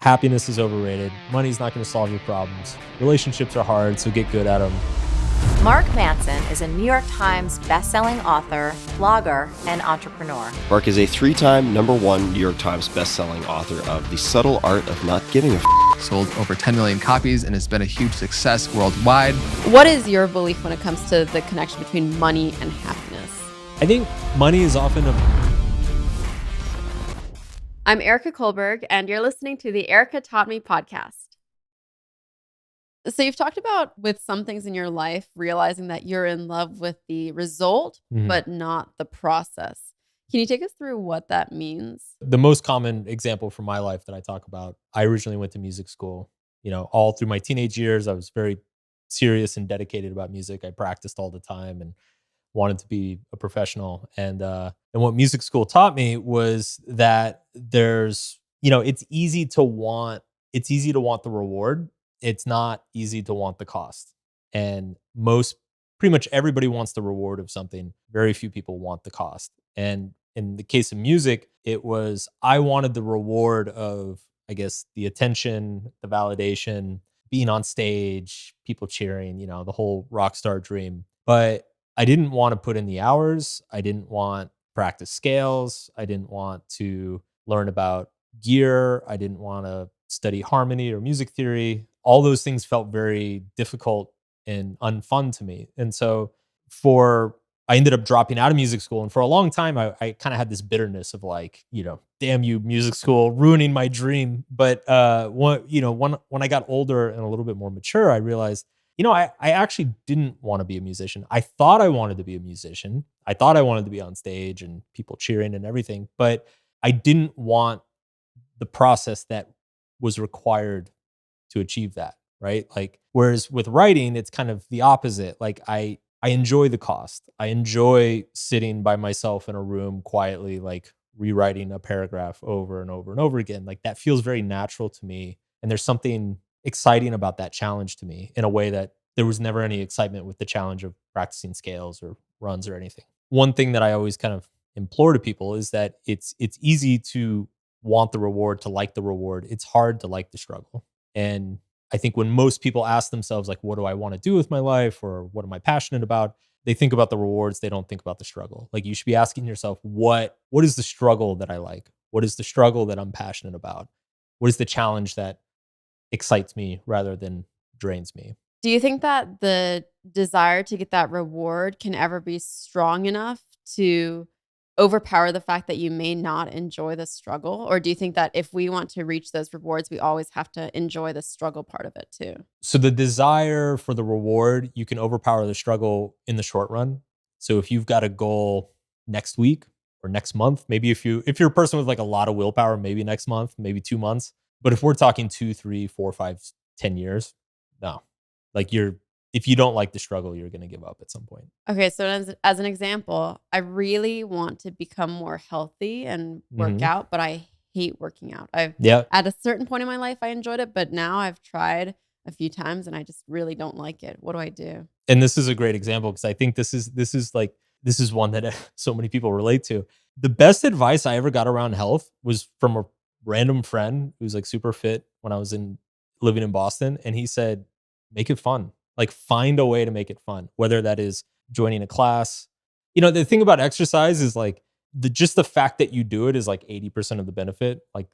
Happiness is overrated. Money's not going to solve your problems. Relationships are hard, so get good at them. Mark Manson is a New York Times bestselling author, blogger, and entrepreneur. Mark is a 3-time #1 New York Times bestselling author of The Subtle Art of Not Giving a Sold over 10 million copies and has been a huge success worldwide. What is your belief when it comes to the connection between money and happiness? I think money is often I'm Erika Kohlberg, and you're listening to the Erika Taught Me podcast. So you've talked about with some things in your life, realizing that you're in love with the result, but not the process. Can you take us through what that means? The most common example from my life that I talk about, I originally went to music school. All through my teenage years, I was very serious and dedicated about music. I practiced all the time and wanted to be a professional. And what music school taught me was that there's, it's easy to want the reward. It's not easy to want the cost. And pretty much everybody wants the reward of something. Very few people want the cost. And in the case of music, I wanted the reward of, I guess, the attention, the validation, being on stage, people cheering, the whole rock star dream. But I didn't want to put in the hours. I didn't want practice scales. I didn't want to learn about gear. I didn't want to study harmony or music theory. All those things felt very difficult and unfun to me. And so I ended up dropping out of music school. And for a long time, I kind of had this bitterness of like, damn you, music school, ruining my dream. But when I got older and a little bit more mature, I realized, I actually didn't want to be a musician. I thought I wanted to be a musician. I thought I wanted to be on stage and people cheering and everything, but I didn't want the process that was required to achieve that, right? Like, whereas with writing, it's kind of the opposite. Like I enjoy the cost. I enjoy sitting by myself in a room quietly, like rewriting a paragraph over and over and over again. Like that feels very natural to me. And there's something exciting about that challenge to me in a way that there was never any excitement with the challenge of practicing scales or runs or anything. One thing that I always kind of implore to people is that it's easy to want the reward, to like the reward. It's hard to like the struggle. And I think when most people ask themselves, like, what do I want to do with my life? Or what am I passionate about? They think about the rewards. They don't think about the struggle. Like you should be asking yourself, what is the struggle that I like? What is the struggle that I'm passionate about? What is the challenge that excites me rather than drains me? Do you think that the desire to get that reward can ever be strong enough to overpower the fact that you may not enjoy the struggle? Or do you think that if we want to reach those rewards, we always have to enjoy the struggle part of it too? So the desire for the reward, you can overpower the struggle in the short run. So if you've got a goal next week or next month, maybe if you're a person with like a lot of willpower, maybe next month, maybe 2 months. But if we're talking 2, 3, 4, 5, 10 years, no. Like if you don't like the struggle, you're going to give up at some point. Okay, so as an example, I really want to become more healthy and work out, but I hate working out. At a certain point in my life, I enjoyed it, but now I've tried a few times and I just really don't like it. What do I do? And this is a great example because I think this is one that so many people relate to. The best advice I ever got around health was from a random friend who's like super fit when I was living in Boston. And he said, make it fun. Like find a way to make it fun, whether that is joining a class. The thing about exercise is like just the fact that you do it is like 80% of the benefit. Like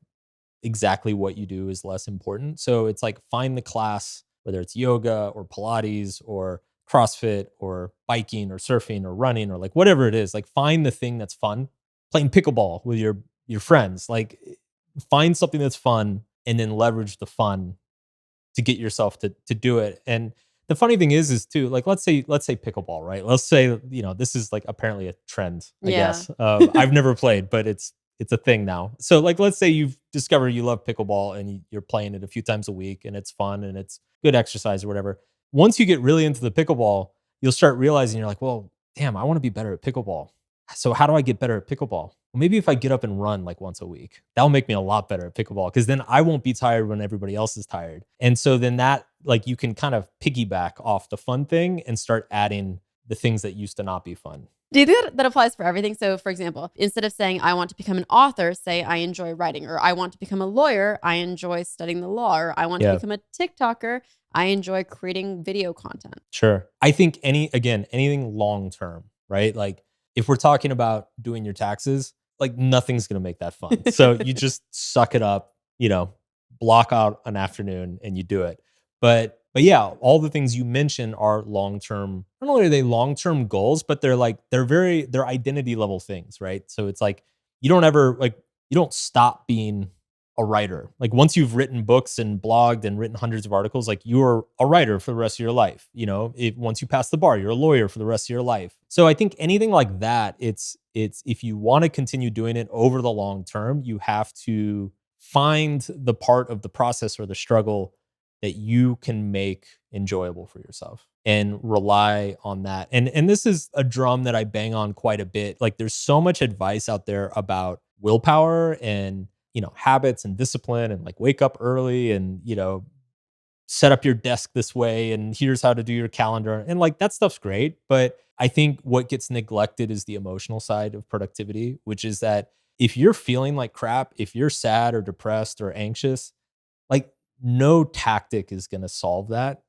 exactly what you do is less important. So it's like find the class, whether it's yoga or Pilates or CrossFit or biking or surfing or running or like whatever it is, like find the thing that's fun. Playing pickleball with your friends, like find something that's fun and then leverage the fun to get yourself to do it. And the funny thing is too, like, let's say pickleball, right? Let's say, this is like apparently a trend, I guess. I've never played, but it's a thing now. So like, let's say you've discovered you love pickleball and you're playing it a few times a week and it's fun and it's good exercise or whatever. Once you get really into the pickleball, you'll start realizing you're like, well, damn, I want to be better at pickleball. So how do I get better at pickleball? Well, maybe if I get up and run like once a week, that'll make me a lot better at pickleball because then I won't be tired when everybody else is tired. And so then that, like, you can kind of piggyback off the fun thing and start adding the things that used to not be fun. Do you think that applies for everything? So, for example, instead of saying, I want to become an author, say, I enjoy writing, or I want to become a lawyer, I enjoy studying the law, or I want to Yeah, become a TikToker, I enjoy creating video content. sure. I think anything long term, right? Like if we're talking about doing your taxes, like nothing's gonna make that fun. So you just suck it up, block out an afternoon and you do it. But yeah, all the things you mentioned are long term. Not only are they long term goals, but they're identity level things, right? So it's like you don't stop being a writer. Like once you've written books and blogged and written hundreds of articles, like you're a writer for the rest of your life. Once you pass the bar, you're a lawyer for the rest of your life. So I think anything like that, it's if you want to continue doing it over the long term, you have to find the part of the process or the struggle that you can make enjoyable for yourself and rely on that. And this is a drum that I bang on quite a bit. Like there's so much advice out there about willpower and habits and discipline and like wake up early and set up your desk this way and here's how to do your calendar and like that stuff's great, but I think what gets neglected is the emotional side of productivity, which is that if you're feeling like crap, if you're sad or depressed or anxious, like no tactic is going to solve that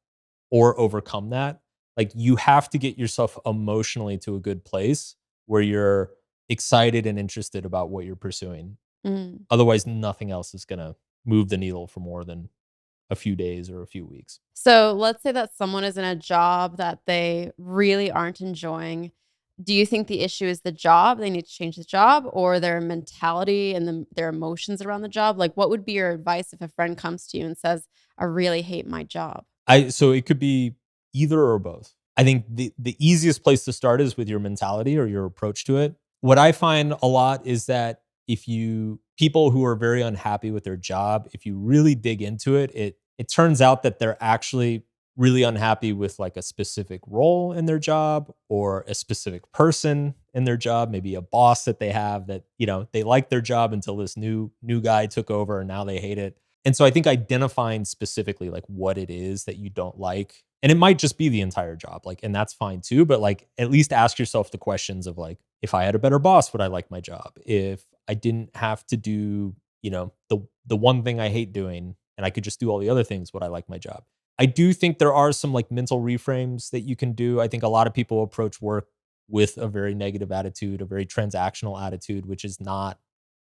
or overcome that. Like you have to get yourself emotionally to a good place where you're excited and interested about what you're pursuing. Mm. Otherwise, nothing else is going to move the needle for more than a few days or a few weeks. So let's say that someone is in a job that they really aren't enjoying. Do you think the issue is the job? They need to change the job or their mentality and their emotions around the job? Like, what would be your advice if a friend comes to you and says, I really hate my job? So it could be either or both. I think the easiest place to start is with your mentality or your approach to it. What I find a lot is that if you people who are very unhappy with their job, if you really dig into it, it turns out that they're actually really unhappy with like a specific role in their job or a specific person in their job, maybe a boss that they have that, they like their job until this new guy took over and now they hate it. And so I think identifying specifically like what it is that you don't like, and it might just be the entire job, like, and that's fine too, but like at least ask yourself the questions of like, if I had a better boss, would I like my job? If I didn't have to do, the one thing I hate doing and I could just do all the other things, would I like my job? I do think there are some like mental reframes that you can do. I think a lot of people approach work with a very negative attitude, a very transactional attitude, which is not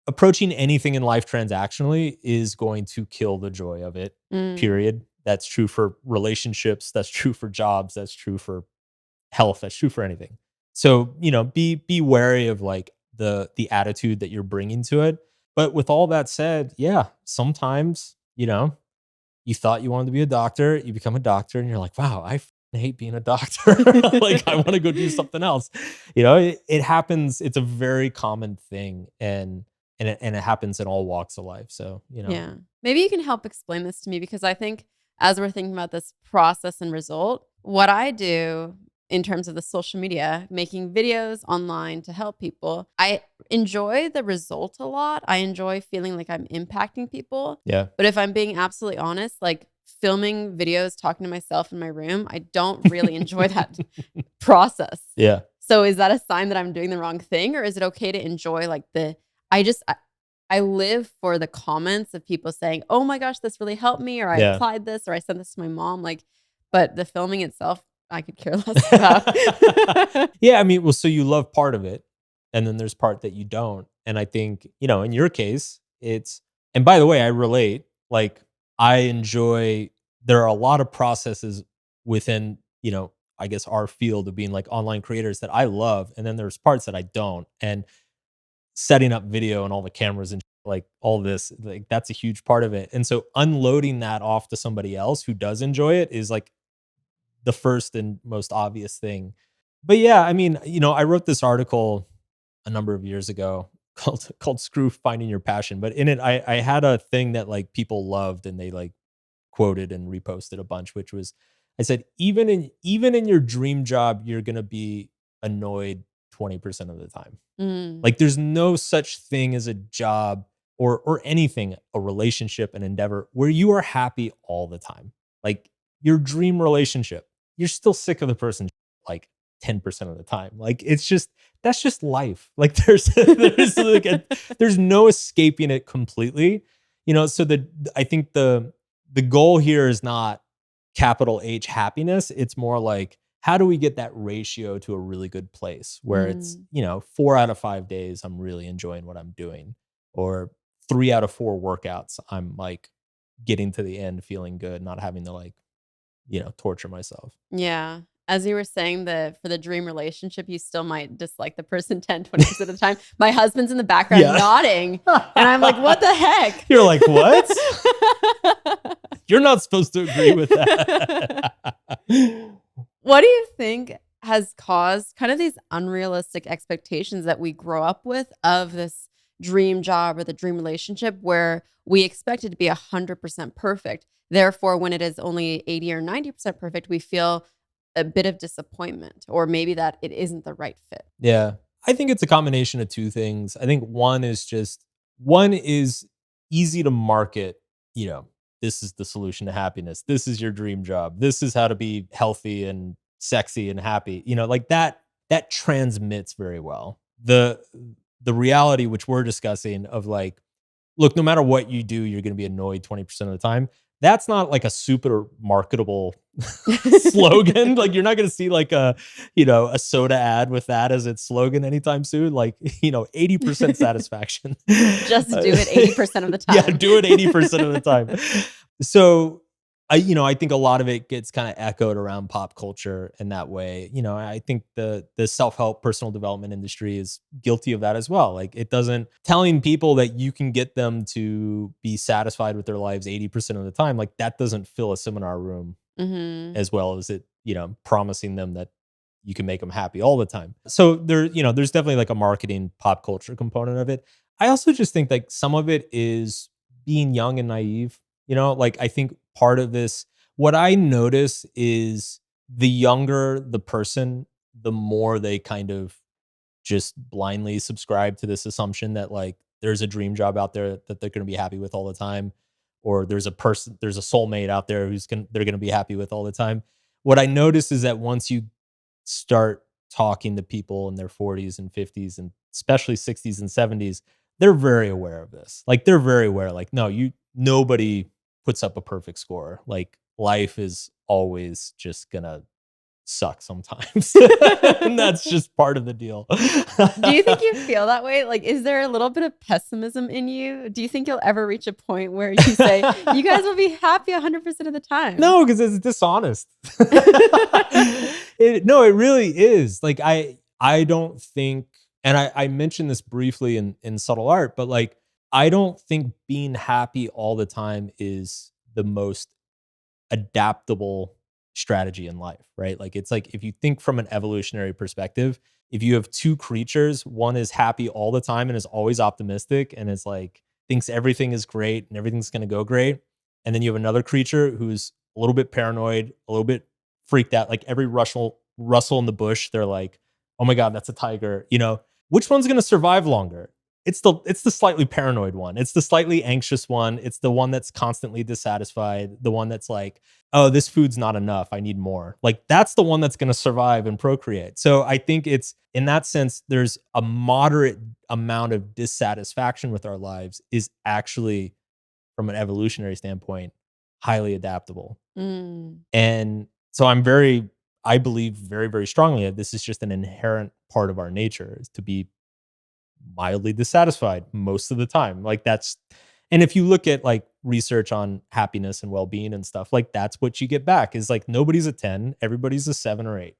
approaching anything in life transactionally is going to kill the joy of it, Mm. period. That's true for relationships. That's true for jobs. That's true for health. That's true for anything. So, be wary of like the attitude that you're bringing to it. But with all that said, yeah, sometimes, you thought you wanted to be a doctor, you become a doctor and you're like, wow, hate being a doctor. Like I want to go do something else. It happens. It's a very common thing. And it happens in all walks of life. So, Yeah. Maybe you can help explain this to me because I think as we're thinking about this process and result, what I do in terms of the social media, making videos online to help people, I enjoy the result a lot. I enjoy feeling like I'm impacting people. yeah. But if I'm being absolutely honest, like filming videos, talking to myself in my room, I don't really enjoy that process. Yeah. So is that a sign that I'm doing the wrong thing or is it okay to enjoy like I just I live for the comments of people saying, "Oh my gosh, this really helped me," or "I Yeah. applied this," or "I sent this to my mom." Like, but the filming itself, I could care less about. Yeah, I mean, well, so you love part of it, and then there's part that you don't. And I think, in your case, and by the way, I relate. Like, I enjoy, there are a lot of processes within, I guess our field of being like online creators that I love. And then there's parts that I don't. And setting up video and all the cameras and like all this, like that's a huge part of it. And so unloading that off to somebody else who does enjoy it is like the first and most obvious thing. But yeah, I mean, I wrote this article a number of years ago called Screw Finding Your Passion. But in it, I had a thing that like people loved and they like quoted and reposted a bunch, which was I said, even in your dream job, you're gonna be annoyed 20% of the time. Mm, Like there's no such thing as a job or anything, a relationship, an endeavor where you are happy all the time. Like your dream relationship, you're still sick of the person like 10% of the time. Like that's just life. Like there's no escaping it completely. So I think the goal here is not capital H happiness. It's more like, how do we get that ratio to a really good place where it's, 4 out of 5 days I'm really enjoying what I'm doing, or 3 out of 4 workouts I'm like getting to the end feeling good, not having to like, torture myself. Yeah. As you were saying, for the dream relationship, you still might dislike the person 10-20% of the time. My husband's in the background Yeah. nodding. And I'm like, what the heck? You're like, what? You're not supposed to agree with that. What do you think has caused kind of these unrealistic expectations that we grow up with of this dream job or the dream relationship, where we expect it to be 100% perfect? Therefore, when it is only 80 or 90% perfect, we feel a bit of disappointment, or maybe that it isn't the right fit. Yeah. I think it's a combination of two things. I think one is easy to market, this is the solution to happiness. This is your dream job. This is how to be healthy and sexy and happy. Like that transmits very well. The reality which we're discussing of like, look, no matter what you do, you're going to be annoyed 20% of the time. That's not like a super marketable slogan. Like you're not going to see like a soda ad with that as its slogan anytime soon. Like, 80% satisfaction. Just do it 80% of the time. Yeah, do it 80% of the time. So I think a lot of it gets kind of echoed around pop culture in that way. I think the self-help personal development industry is guilty of that as well. Like telling people that you can get them to be satisfied with their lives 80% of the time, like that doesn't fill a seminar room as well as it, promising them that you can make them happy all the time. So there's definitely like a marketing pop culture component of it. I also just think like some of it is being young and naive. Like I think part of this, what I notice is the younger the person, the more they kind of just blindly subscribe to this assumption that like there's a dream job out there that they're going to be happy with all the time, or there's a soulmate out there they're going to be happy with all the time. What I notice is that once you start talking to people in their 40s and 50s and especially 60s and 70s, they're very aware of this. Like they're very aware, like, no, nobody puts up a perfect score. Like life is always just gonna suck sometimes. And that's just part of the deal. Do you think you feel that way? Like, is there a little bit of pessimism in you? Do you think you'll ever reach a point where you say, you guys will be happy 100% of the time? No, because it's dishonest. It really is. Like, I don't think, and I mentioned this briefly in Subtle Art, but like, I don't think being happy all the time is the most adaptable strategy in life, right? Like it's like if you think from an evolutionary perspective, if you have two creatures, one is happy all the time and is always optimistic and is like thinks everything is great and everything's going to go great, and then you have another creature who's a little bit paranoid, a little bit freaked out, like every rustle in the bush, they're like, "Oh my god, that's a tiger." Which one's going to survive longer? It's the slightly paranoid one. It's the slightly anxious one. It's the one that's constantly dissatisfied. The one that's like, oh, this food's not enough. I need more. Like that's the one that's going to survive and procreate. So I think it's in that sense, there's a moderate amount of dissatisfaction with our lives is actually, from an evolutionary standpoint, highly adaptable. And so I believe very, very strongly that this is just an inherent part of our nature is to be mildly dissatisfied most of the time. Like and if you look at like research on happiness and well-being and stuff, like that's what you get back is like nobody's a 10, everybody's a 7 or 8.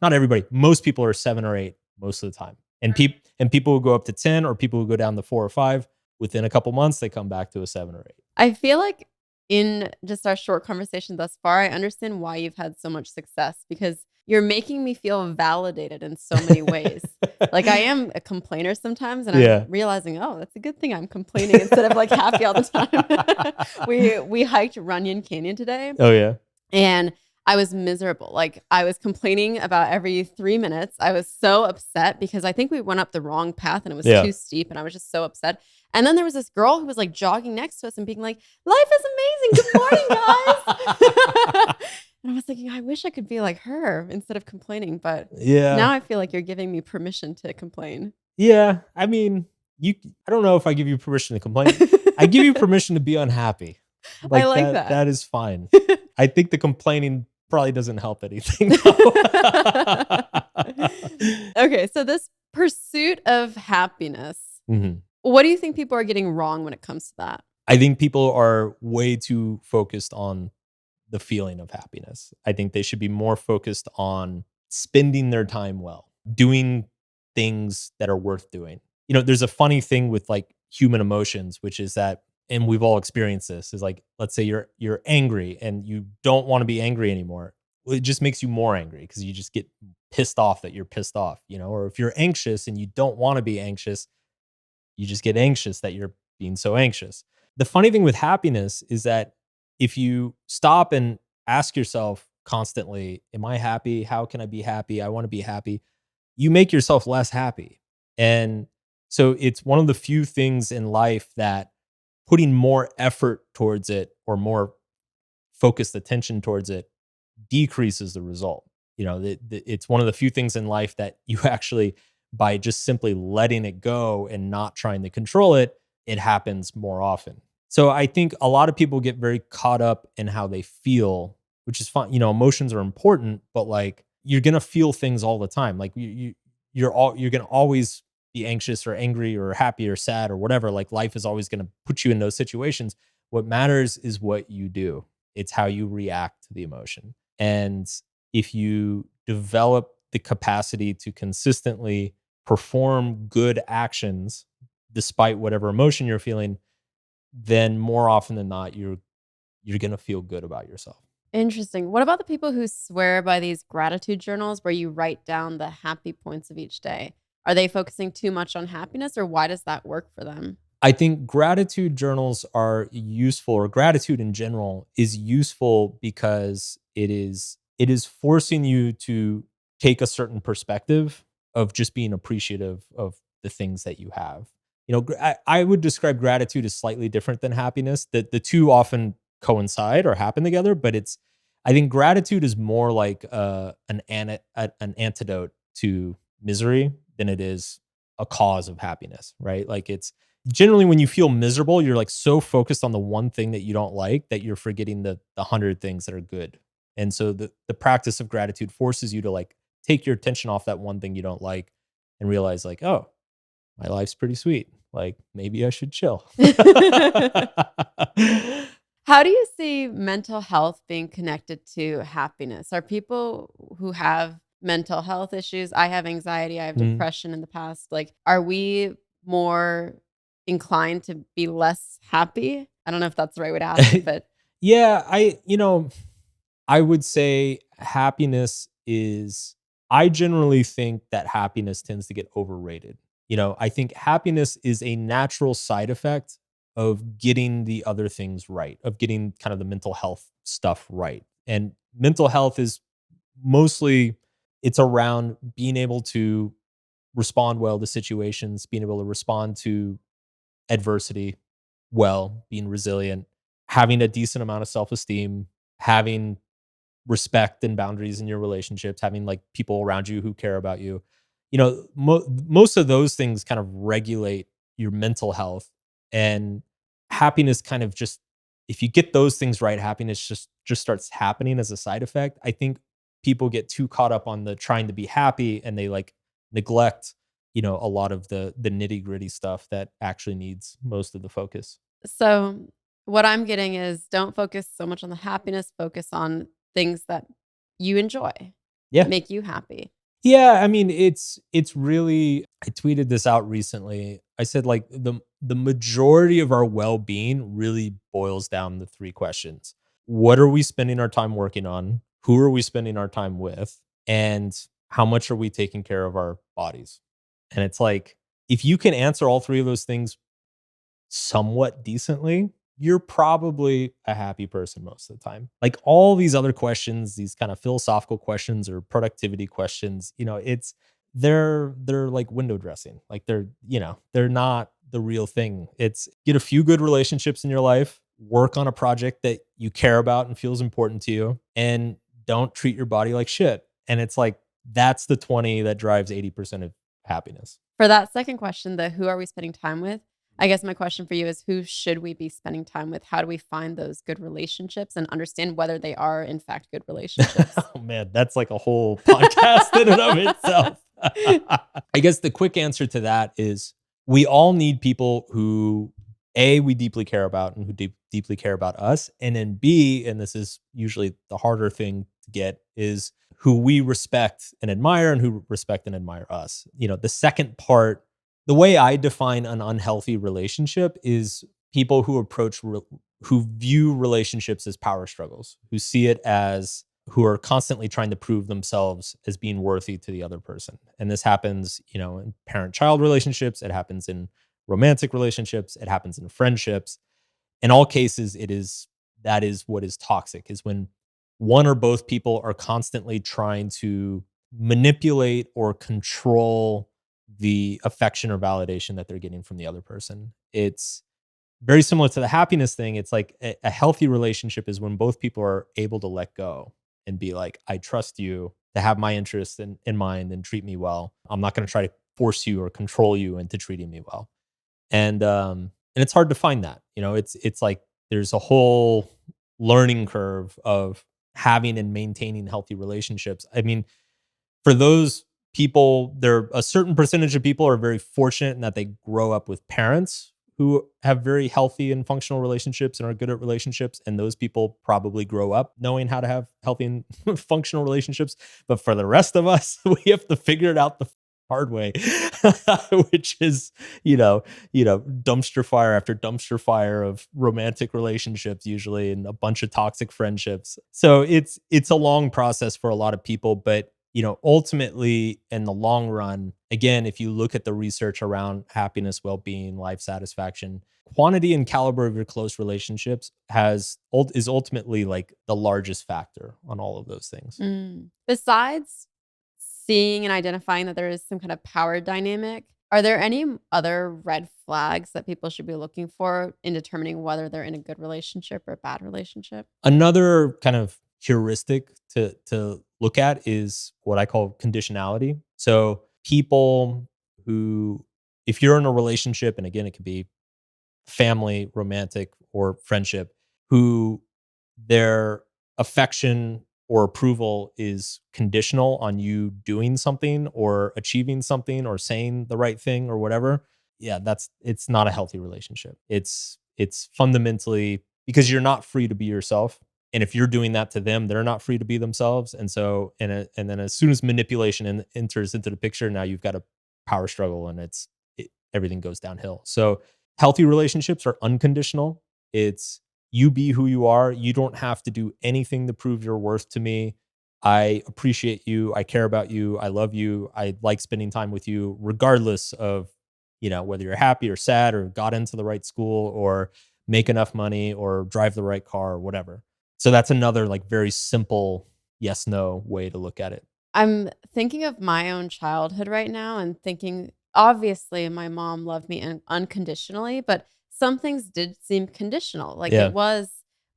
Not everybody, most people are 7 or 8 most of the time. And people who go up to 10 or people who go down to 4 or 5, within a couple months, they come back to a 7 or 8. I feel like in just our short conversation thus far, I understand why you've had so much success because you're making me feel validated in so many ways. Like I am a complainer sometimes and I'm realizing, oh, that's a good thing I'm complaining instead of like happy all the time. We hiked Runyon Canyon today. Oh yeah. And I was miserable. Like I was complaining about every 3 minutes. I was so upset because I think we went up the wrong path and it was too steep and I was just so upset. And then there was this girl who was like jogging next to us and being like, life is amazing. Good morning, guys. And And I was thinking, I wish I could be like her instead of complaining, but Yeah. now I feel like you're giving me permission to complain. Yeah. I mean, I don't know if I give you permission to complain. I give you permission to be unhappy. I Like like that that. is fine. I think the complaining probably doesn't help anything though. Okay, so this pursuit of happiness, Mhm. what do you think people are getting wrong when it comes to that? I think people are way too focused on the feeling of happiness. I think they should be more focused on spending their time well, doing things that are worth doing. There's a funny thing with like human emotions, which is that, and we've all experienced this, is like, let's say you're angry and you don't want to be angry anymore. Well, it just makes you more angry because you just get pissed off that you're pissed off, or if you're anxious and you don't want to be anxious, you just get anxious that you're being so anxious. The funny thing with happiness is that if you stop and ask yourself constantly, am I happy? How can I be happy? I want to be happy. You make yourself less happy. And so it's one of the few things in life that putting more effort towards it or more focused attention towards it decreases the result. It's one of the few things in life that you actually, by just simply letting it go and not trying to control it, it happens more often. So I think a lot of people get very caught up in how they feel, which is fine. Emotions are important, but like you're gonna feel things all the time. Like you're gonna always be anxious or angry or happy or sad or whatever. Like life is always gonna put you in those situations. What matters is what you do. It's how you react to the emotion. And if you develop the capacity to consistently perform good actions despite whatever emotion you're feeling, then more often than not, you're gonna feel good about yourself. Interesting. What about the people who swear by these gratitude journals where you write down the happy points of each day? Are they focusing too much on happiness or why does that work for them? I think gratitude journals are useful, or gratitude in general is useful because it is forcing you to take a certain perspective of just being appreciative of the things that you have. I would describe gratitude as slightly different than happiness. That the two often coincide or happen together, but I think gratitude is more like an antidote to misery than it is a cause of happiness, right? Like it's generally when you feel miserable, you're like so focused on the one thing that you don't like that you're forgetting the hundred things that are good. And so the practice of gratitude forces you to like take your attention off that one thing you don't like and realize like, oh, my life's pretty sweet. Like maybe I should chill. How do you see mental health being connected to happiness? Are people who have mental health issues, I have anxiety, I have Mhm. depression in the past, like, are we more inclined to be less happy? I don't know if that's the right way to ask it, but Yeah, I would say I generally think that happiness tends to get overrated. I think happiness is a natural side effect of getting the other things right, of getting kind of the mental health stuff right. And mental health is mostly it's around being able to respond well to situations, being able to respond to adversity well, being resilient, having a decent amount of self-esteem, having respect and boundaries in your relationships, having like people around you who care about you. Most of those things kind of regulate your mental health, and happiness kind of just, if you get those things right, happiness just starts happening as a side effect. I think people get too caught up on the trying to be happy and they like neglect, a lot of the nitty-gritty stuff that actually needs most of the focus. so what I'm getting is don't focus so much on the happiness, focus on things that you enjoy, that Yeah. make you happy. Yeah, I mean, it's really, I tweeted this out recently. I said like the majority of our well-being really boils down to three questions. What are we spending our time working on? Who are we spending our time with? And how much are we taking care of our bodies? And it's like if you can answer all three of those things somewhat decently, you're probably a happy person most of the time. Like all these other questions, these kind of philosophical questions or productivity questions, they're like window dressing. Like they're not the real thing. It's get a few good relationships in your life, work on a project that you care about and feels important to you, and don't treat your body like shit. And it's like, that's the 20 that drives 80% of happiness. For that second question, the who are we spending time with? I guess my question for you is who should we be spending time with? How do we find those good relationships and understand whether they are in fact good relationships? Oh man, that's like a whole podcast in and of itself. I guess the quick answer to that is we all need people who we deeply care about and who deeply care about us. And then B, and this is usually the harder thing to get, is who we respect and admire and who respect and admire us. The second part, the way I define an unhealthy relationship is people who who view relationships as power struggles, who see it as who are constantly trying to prove themselves as being worthy to the other person. And this happens, in parent-child relationships, it happens in romantic relationships, it happens in friendships. In all cases, that is what is toxic, is when one or both people are constantly trying to manipulate or control the affection or validation that they're getting from the other person. It's very similar to the happiness thing. It's like a healthy relationship is when both people are able to let go and be like, I trust you to have my interests in mind and treat me well. I'm not going to try to force you or control you into treating me well. And it's hard to find that. It's like there's a whole learning curve of having and maintaining healthy relationships. I mean, for those people, a certain percentage of people are very fortunate in that they grow up with parents who have very healthy and functional relationships and are good at relationships. And those people probably grow up knowing how to have healthy and functional relationships. But for the rest of us, we have to figure it out the hard way, which is, dumpster fire after dumpster fire of romantic relationships, usually, and a bunch of toxic friendships. So it's a long process for a lot of people, but ultimately in the long run, again, if you look at the research around happiness, well-being, life satisfaction, quantity and caliber of your close relationships is ultimately like the largest factor on all of those things. Besides seeing and identifying that there is some kind of power dynamic, are there any other red flags that people should be looking for in determining whether they're in a good relationship or a bad relationship? Another kind of heuristic to look at is what I call conditionality. So people who, if you're in a relationship, and again, it could be family, romantic, or friendship, who their affection or approval is conditional on you doing something or achieving something or saying the right thing or whatever. Yeah, it's not a healthy relationship. It's fundamentally because you're not free to be yourself. And if you're doing that to them, they're not free to be themselves. And so, and then as soon as manipulation enters into the picture, now you've got a power struggle and everything goes downhill. So healthy relationships are unconditional. It's you be who you are. You don't have to do anything to prove your worth to me. I appreciate you. I care about you. I love you. I like spending time with you, regardless of, whether you're happy or sad or got into the right school or make enough money or drive the right car or whatever. So that's another like very simple yes, no way to look at it. I'm thinking of my own childhood right now and thinking, obviously, my mom loved me unconditionally, but some things did seem conditional. Like Yeah. it was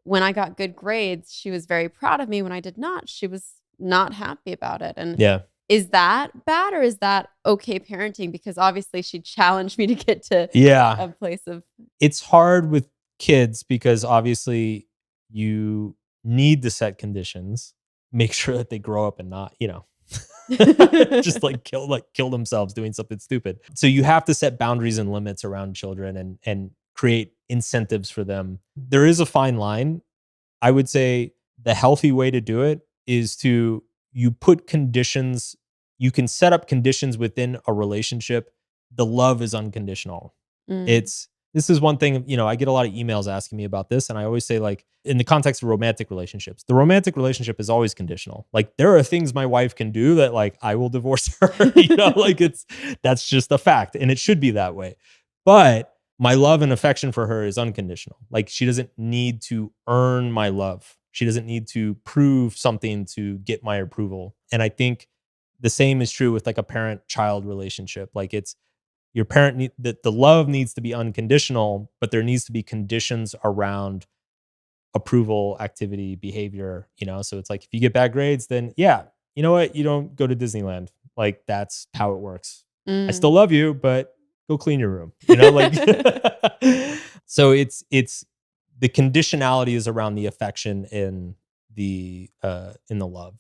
when I got good grades, she was very proud of me. When I did not, she was not happy about it. And Yeah. is that bad or is that okay parenting? Because obviously she challenged me to get to Yeah. a place of It's hard with kids because obviously you need to set conditions, make sure that they grow up and not, just like kill themselves doing something stupid. So you have to set boundaries and limits around children and create incentives for them. There is a fine line. I would say the healthy way to do it is you put conditions, you can set up conditions within a relationship. The love is unconditional. Mm. This is one thing, I get a lot of emails asking me about this. And I always say, like, in the context of romantic relationships, the romantic relationship is always conditional. Like, there are things my wife can do that, like, I will divorce her, like that's just a fact. And it should be that way. But my love and affection for her is unconditional. Like, she doesn't need to earn my love. She doesn't need to prove something to get my approval. And I think the same is true with like a parent-child relationship. Like, it's, your parent the love needs to be unconditional, but there needs to be conditions around approval activity behavior, so it's like if you get bad grades, then yeah, you know what? You don't go to Disneyland. Like that's how it works. I still Mm. love you, but go clean your room. Like so it's the conditionality is around the affection in the love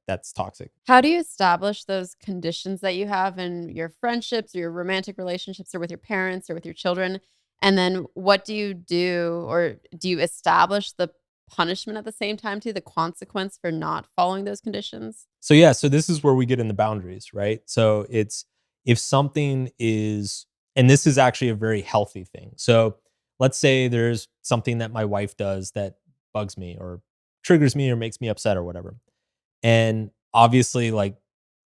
that's toxic. How do you establish those conditions that you have in your friendships or your romantic relationships or with your parents or with your children? And then what do you do, or do you establish the punishment at the same time too, the consequence for not following those conditions? So yeah, so this is where we get in the boundaries, right? So it's if something is, and this is actually a very healthy thing. So let's say there's something that my wife does that bugs me or triggers me or makes me upset or whatever. And obviously, like,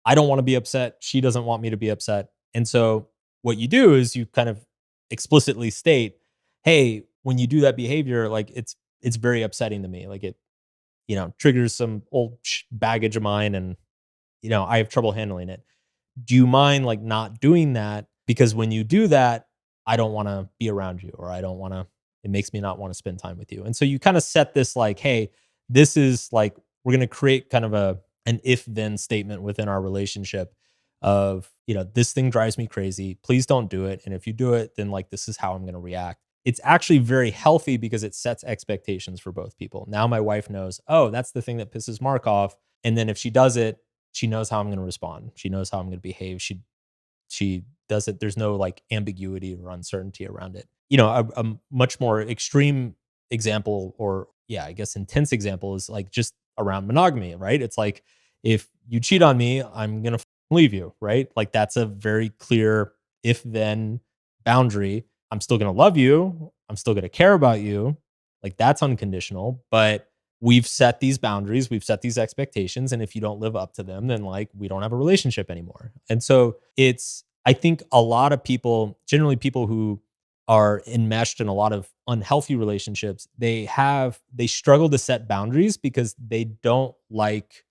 I don't want to be upset. She doesn't want me to be upset. And so what you do is you kind of explicitly state, hey, when you do that behavior, like it's very upsetting to me. Like it, triggers some old baggage of mine and I have trouble handling it. Do you mind like not doing that? Because when you do that, I don't want to be around you or I don't want to, it makes me not want to spend time with you. And so you kind of set this like, hey, this is like, we're going to create kind of an if then statement within our relationship of, this thing drives me crazy. Please don't do it. And if you do it, then like, this is how I'm going to react. It's actually very healthy because it sets expectations for both people. Now my wife knows, oh, that's the thing that pisses Mark off. And then if she does it, she knows how I'm going to respond. She knows how I'm going to behave. She does it. There's no like ambiguity or uncertainty around it. A much more extreme example, or yeah, I guess intense example is like just around monogamy, right? It's like if you cheat on me, I'm going to leave you, right? Like that's a very clear if then boundary. I'm still going to love you. I'm still going to care about you. Like that's unconditional, but we've set these boundaries, we've set these expectations. And if you don't live up to them, then like we don't have a relationship anymore. And so I think a lot of people, generally people who are enmeshed in a lot of unhealthy relationships, they struggle to set boundaries because they don't like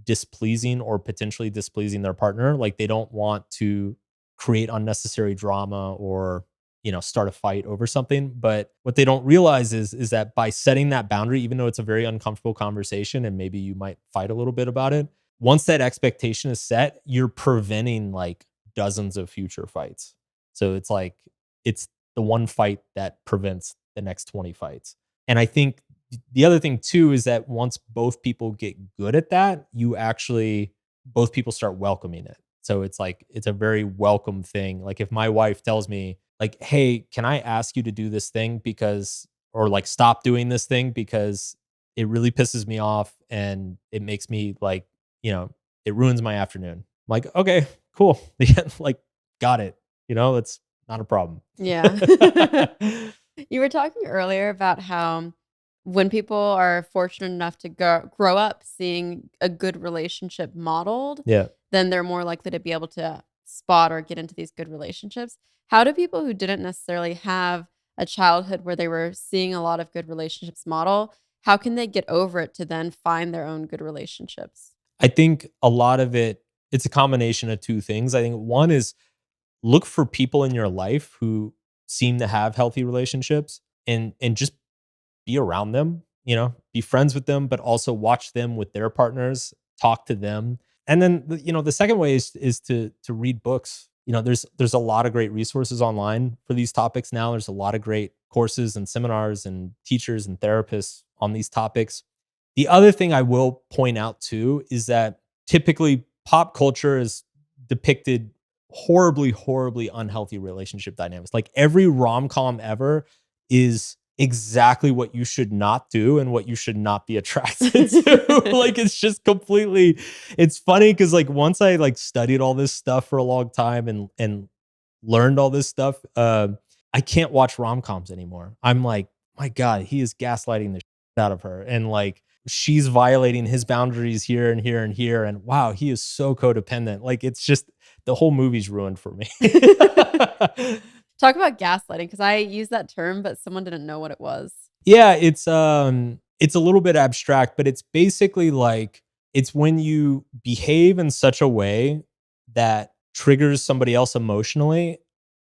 displeasing or potentially displeasing their partner. Like they don't want to create unnecessary drama or start a fight over something. But what they don't realize is that by setting that boundary, even though it's a very uncomfortable conversation and maybe you might fight a little bit about it, once that expectation is set, you're preventing like dozens of future fights. So it's like it's the one fight that prevents the next 20 fights. And I think the other thing too is that once both people get good at that, both people start welcoming it. So it's like it's a very welcome thing. Like if my wife tells me like, "Hey, can I ask you to do this thing because or like stop doing this thing because it really pisses me off and it makes me like, it ruins my afternoon." I'm like, "Okay, cool." Yeah, like got it. It's not a problem. Yeah. You were talking earlier about how when people are fortunate enough to grow up seeing a good relationship modeled, Yeah. then they're more likely to be able to spot or get into these good relationships. How do people who didn't necessarily have a childhood where they were seeing a lot of good relationships model, how can they get over it to then find their own good relationships? I think a lot of it's a combination of two things. I think one is look for people in your life who seem to have healthy relationships and just be around them, be friends with them, but also watch them with their partners, talk to them. And then the second way is to read books. There's a lot of great resources online for these topics now. There's a lot of great courses and seminars and teachers and therapists on these topics. The other thing I will point out too is that typically pop culture is depicted horribly, horribly unhealthy relationship dynamics. Like every rom-com ever is exactly what you should not do and what you should not be attracted to. Like it's just completely, it's funny because like once I like studied all this stuff for a long time and learned all this stuff, I can't watch rom-coms anymore. I'm like, my God, he is gaslighting the shit out of her. And like she's violating his boundaries here and here and here. And wow, he is so codependent. Like it's just the whole movie's ruined for me. Talk about gaslighting, because I use that term, but someone didn't know what it was. Yeah, it's a little bit abstract, but it's basically like it's when you behave in such a way that triggers somebody else emotionally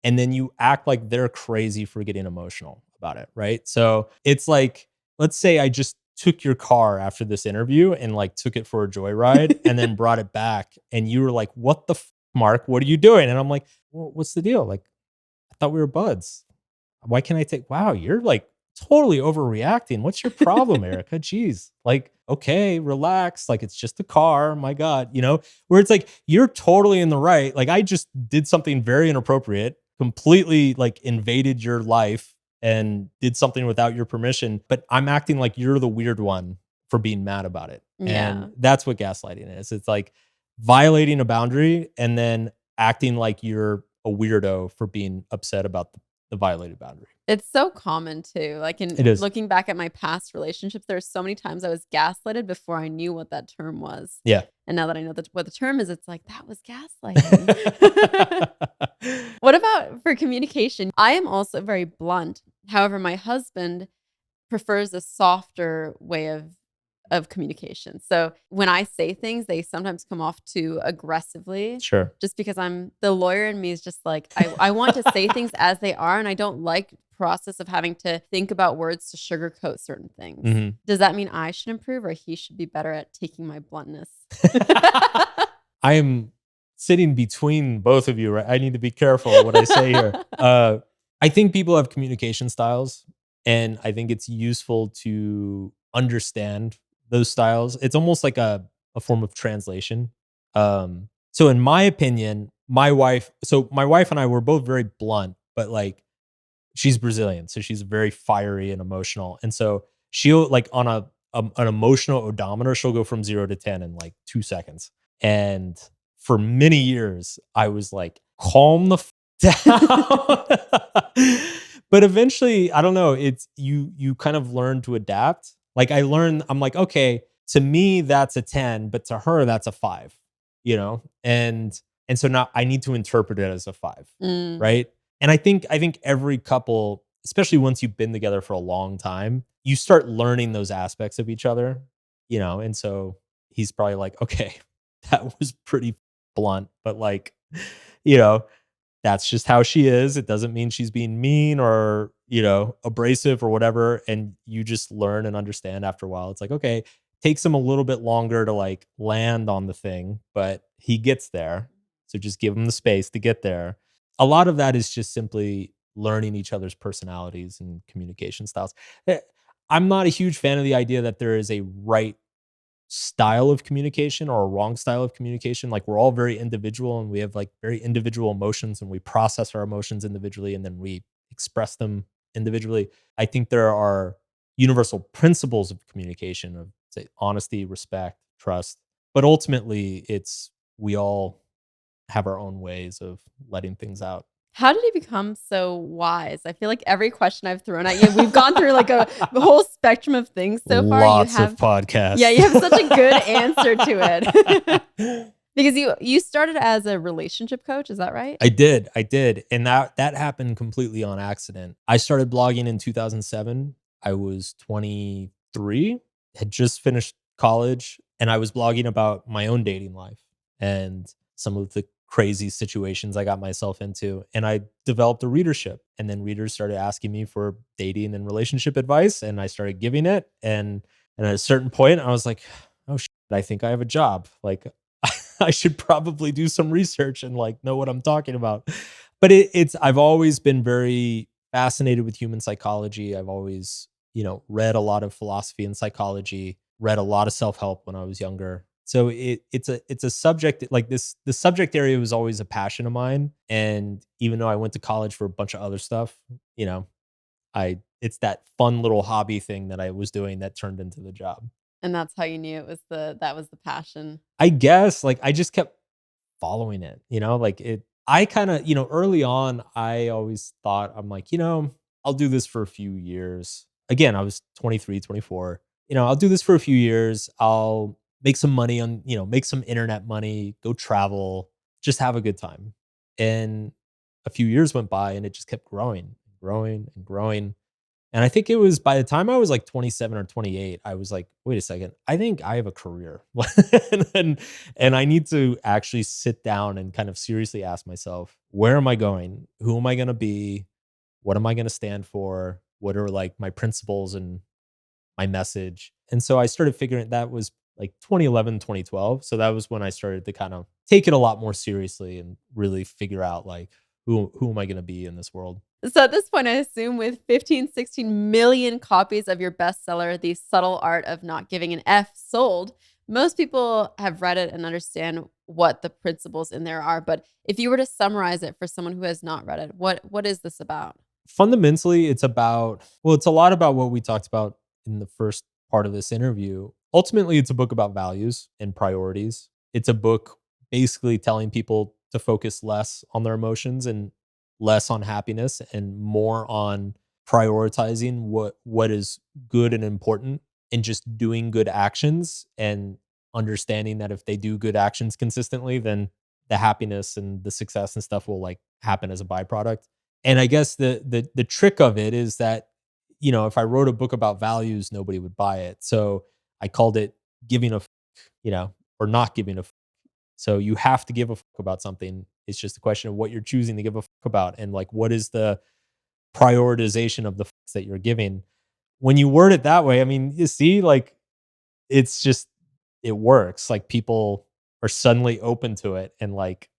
and then you act like they're crazy for getting emotional about it, right? So it's like let's say I just took your car after this interview and like took it for a joyride and then brought it back and you were like, "What the Mark? What are you doing?" And I'm like, "Well, what's the deal? Like, I thought we were buds. Why can't I take wow, you're like totally overreacting. What's your problem, Erica? Jeez. Like, okay, relax. Like it's just a car. My God, where it's like you're totally in the right. Like I just did something very inappropriate, completely like invaded your life and did something without your permission, but I'm acting like you're the weird one for being mad about it. Yeah. And that's what gaslighting is. It's like violating a boundary and then acting like you're a weirdo for being upset about the violated boundary. It's so common too. Like in It is. looking back at my past relationships, there's so many times I was gaslighted before I knew what that term was. Yeah. And now that I know what the term is, it's like that was gaslighting. What about for communication? I am also very blunt. However, my husband prefers a softer way of communication. So when I say things, they sometimes come off too aggressively. Sure. Just because I'm the lawyer in me is just like I want to say things as they are, and I don't like the process of having to think about words to sugarcoat certain things. Mhm. Does that mean I should improve or he should be better at taking my bluntness? I am sitting between both of you, right? I need to be careful what I say here. I think people have communication styles, and I think it's useful to understand those styles. It's almost like a form of translation. So in my opinion, my wife and I were both very blunt, but like she's Brazilian, so she's very fiery and emotional. And so she'll like on an emotional odometer, she'll go from 0 to 10 in like 2 seconds. And for many years, I was like, calm the down. But eventually, I don't know, it's you kind of learn to adapt. Like I'm like, okay, to me that's a 10, but to her that's a 5, And so now I need to interpret it as a 5, Mm. right? And I think every couple, especially once you've been together for a long time, you start learning those aspects of each other, and so he's probably like, okay, that was pretty blunt, but like, you know, that's just how she is. It doesn't mean she's being mean or, abrasive or whatever. And you just learn and understand after a while. It's like, okay, takes him a little bit longer to like land on the thing, but he gets there. So just give him the space to get there. A lot of that is just simply learning each other's personalities and communication styles. Eh, I'm not a huge fan of the idea that there is a right style of communication or a wrong style of communication. Like we're all very individual and we have like very individual emotions and we process our emotions individually and then we express them individually. I think there are universal principles of communication of say honesty, respect, trust, but ultimately it's we all have our own ways of letting things out. How did he become so wise? I feel like every question I've thrown at you, we've gone through like a whole spectrum of things so far. Lots of podcasts. Yeah, you have such a good answer to it. Because you started as a relationship coach, is that right? I did. And that happened completely on accident. I started blogging in 2007. I was 23, had just finished college, and I was blogging about my own dating life and some of the crazy situations I got myself into. And I developed a readership. And then readers started asking me for dating and relationship advice, and I started giving it. And at a certain point, I was like, oh shit, I think I have a job. Like I should probably do some research and like know what I'm talking about. But I've always been very fascinated with human psychology. I've always, read a lot of philosophy and psychology, read a lot of self-help when I was younger. So it's a subject like this. The subject area was always a passion of mine. And even though I went to college for a bunch of other stuff, it's that fun little hobby thing that I was doing that turned into the job. And that's how you knew that was the passion. I guess like I just kept following it, like I kind of, early on, I always thought I'm like, I'll do this for a few years. Again, I was 23, 24. I'll do this for a few years. I'll make some money make some internet money, go travel, just have a good time. And a few years went by and it just kept growing, growing and growing. And I think it was by the time I was like 27 or 28, I was like, wait a second, I think I have a career. and I need to actually sit down and kind of seriously ask myself, where am I going? Who am I going to be? What am I going to stand for? What are like my principles and my message. And so I started figuring that was like 2011, 2012. So that was when I started to kind of take it a lot more seriously and really figure out like who am I going to be in this world? So at this point, I assume with 15, 16 million copies of your bestseller, The Subtle Art of Not Giving an F sold, most people have read it and understand what the principles in there are. But if you were to summarize it for someone who has not read it, what is this about? Fundamentally, it's about, well, it's a lot about what we talked about in the first part of this interview. Ultimately, it's a book about values and priorities. It's a book basically telling people to focus less on their emotions and less on happiness and more on prioritizing what is good and important and just doing good actions and understanding that if they do good actions consistently, then the happiness and the success and stuff will like happen as a byproduct. And I guess the trick of it is that, if I wrote a book about values, nobody would buy it. So I called it giving a, or not giving a. So you have to give a fuck about something. It's just a question of what you're choosing to give a fuck about and like what is the prioritization of the fucks that you're giving. When you word it that way, I mean, you see, like it's just it works. Like people are suddenly open to it and like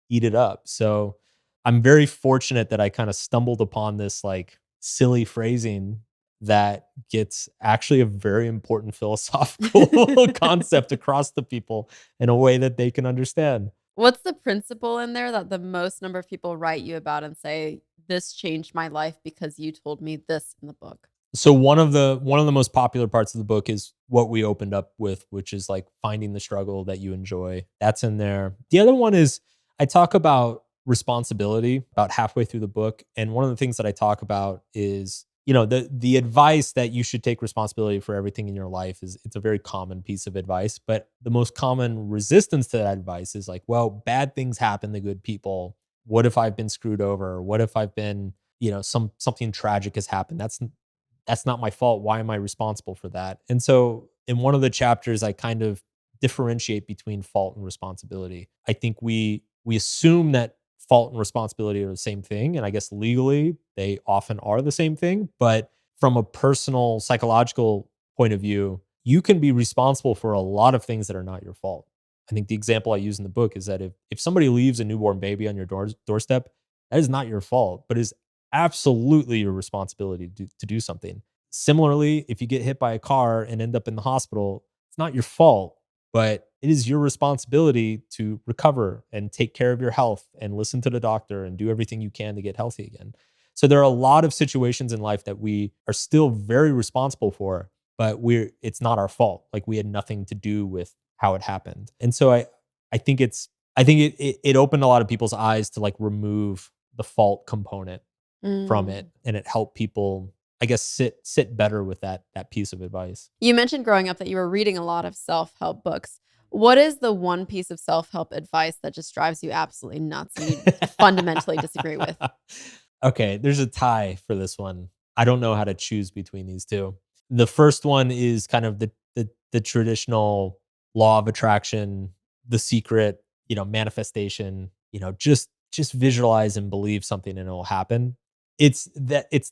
eat it up. So I'm very fortunate that I kind of stumbled upon this like silly phrasing that gets actually a very important philosophical concept across to people in a way that they can understand. What's the principle in there that the most number of people write you about and say, this changed my life because you told me this in the book? So one of the most popular parts of the book is what we opened up with, which is like finding the struggle that you enjoy. That's in there. The other one is I talk about responsibility about halfway through the book, and one of the things that I talk about is the advice that you should take responsibility for everything in your life is it's a very common piece of advice, but the most common resistance to that advice is like, well, bad things happen to good people. What if I've been screwed over? What if I've been something tragic has happened? That's not my fault. Why am I responsible for that? And so in one of the chapters, I kind of differentiate between fault and responsibility. I think we assume that fault and responsibility are the same thing. And I guess legally they often are the same thing. But from a personal psychological point of view, you can be responsible for a lot of things that are not your fault. I think the example I use in the book is that if somebody leaves a newborn baby on your doorstep, that is not your fault, but is absolutely your responsibility to do something. Similarly, if you get hit by a car and end up in the hospital, it's not your fault, but it is your responsibility to recover and take care of your health and listen to the doctor and do everything you can to get healthy again. So there are a lot of situations in life that we are still very responsible for, but it's not our fault. Like we had nothing to do with how it happened. And so I think it opened a lot of people's eyes to like remove the fault component from Mm. it, and it helped people, I guess, sit better with that piece of advice. You mentioned growing up that you were reading a lot of self-help books. What is the one piece of self-help advice that just drives you absolutely nuts and you fundamentally disagree with? Okay, there's a tie for this one. I don't know how to choose between these two. The first one is kind of the traditional law of attraction, the secret, manifestation, just visualize and believe something and it'll happen. It's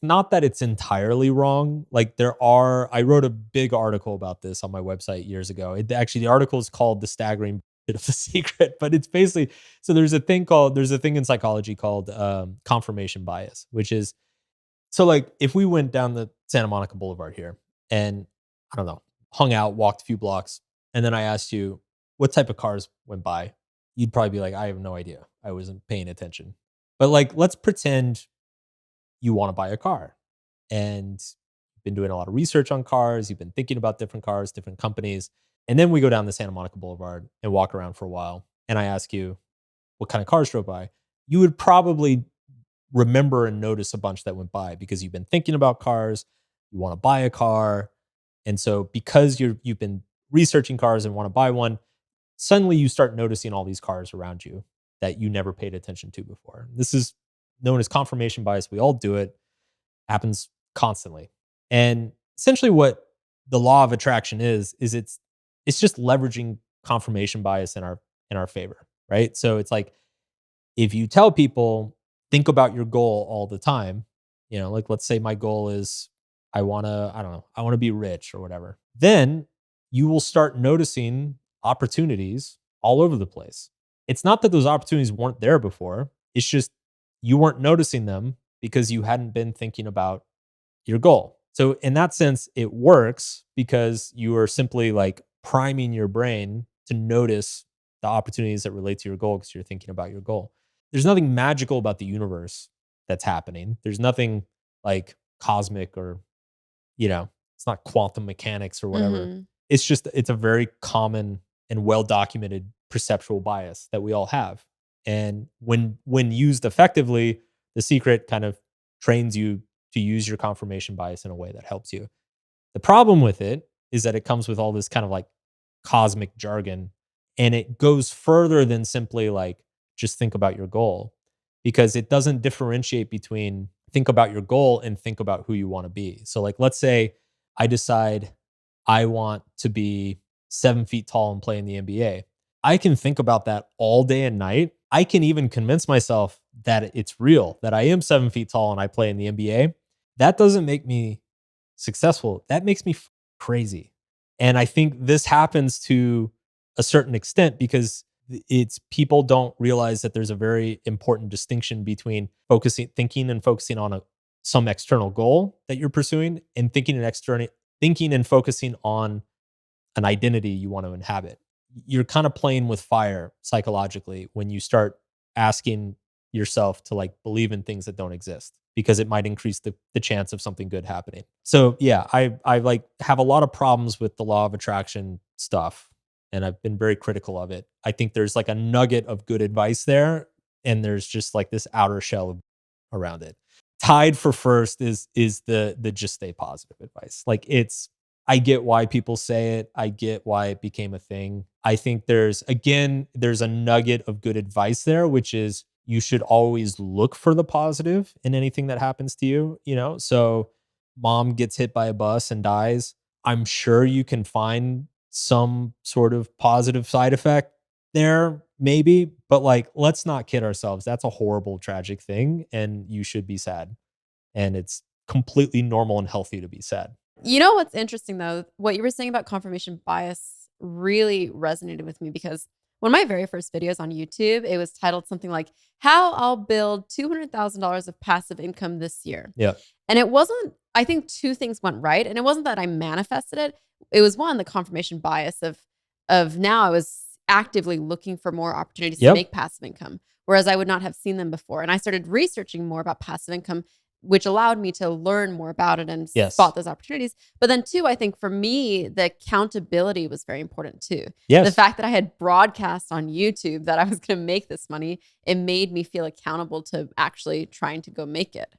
not that it's entirely wrong. Like I wrote a big article about this on my website years ago. The article is called The Staggering Bit of the Secret, but it's basically, so there's a thing in psychology called confirmation bias, which is, so like if we went down the Santa Monica Boulevard here and I don't know, hung out, walked a few blocks, and then I asked you what type of cars went by, you'd probably be like, I have no idea. I wasn't paying attention. But like, let's pretend you want to buy a car and you've been doing a lot of research on cars, you've been thinking about different cars, different companies. And then we go down the Santa Monica Boulevard and walk around for a while. And I ask you what kind of cars drove by. You would probably remember and notice a bunch that went by because you've been thinking about cars, you want to buy a car. And so because you've been researching cars and want to buy one, suddenly you start noticing all these cars around you that you never paid attention to before. This is known as confirmation bias. We all do it, happens constantly. And essentially what the law of attraction is it's just leveraging confirmation bias in our favor, right? So it's like if you tell people think about your goal all the time, like let's say my goal is I want to, I don't know, I want to be rich or whatever. Then you will start noticing opportunities all over the place. It's not that those opportunities weren't there before. It's just you weren't noticing them because you hadn't been thinking about your goal. So in that sense, it works because you are simply like priming your brain to notice the opportunities that relate to your goal because you're thinking about your goal. There's nothing magical about the universe that's happening. There's nothing like cosmic or, it's not quantum mechanics or whatever. Mhm. It's just, it's a very common and well documented perceptual bias that we all have. And when used effectively, the secret kind of trains you to use your confirmation bias in a way that helps you. The problem with it is that it comes with all this kind of like cosmic jargon, and it goes further than simply like just think about your goal, because it doesn't differentiate between think about your goal and think about who you want to be. So like let's say I decide I want to be 7 feet tall and play in the NBA. I can think about that all day and night. I can even convince myself that it's real, that I am 7 feet tall and I play in the NBA. That doesn't make me successful. That makes me crazy. And I think this happens to a certain extent because it's people don't realize that there's a very important distinction between thinking and focusing on some external goal that you're pursuing, and thinking and focusing on an identity you want to inhabit. You're kind of playing with fire psychologically when you start asking yourself to like believe in things that don't exist, because it might increase the chance of something good happening. So yeah, I like have a lot of problems with the law of attraction stuff, and I've been very critical of it. I think there's like a nugget of good advice there, and there's just like this outer shell around it. Tied for first is the just stay positive advice. Like I get why people say it. I get why it became a thing. I think there's a nugget of good advice there, which is you should always look for the positive in anything that happens to you, So mom gets hit by a bus and dies. I'm sure you can find some sort of positive side effect there, maybe, but like, let's not kid ourselves. That's a horrible, tragic thing, and you should be sad. And it's completely normal and healthy to be sad. You know what's interesting though? What you were saying about confirmation bias really resonated with me because one of my very first videos on YouTube, it was titled something like "How I'll Build $200,000 of Passive Income This Year." Yeah. And it wasn't, I think two things went right. And it wasn't that I manifested it. It was one, the confirmation bias of now I was actively looking for more opportunities to Yep. make passive income, whereas I would not have seen them before. And I started researching more about passive income, which allowed me to learn more about it and Yes. spot those opportunities. But then two, I think for me, the accountability was very important too. Yes. The fact that I had broadcast on YouTube that I was going to make this money, it made me feel accountable to actually trying to go make it.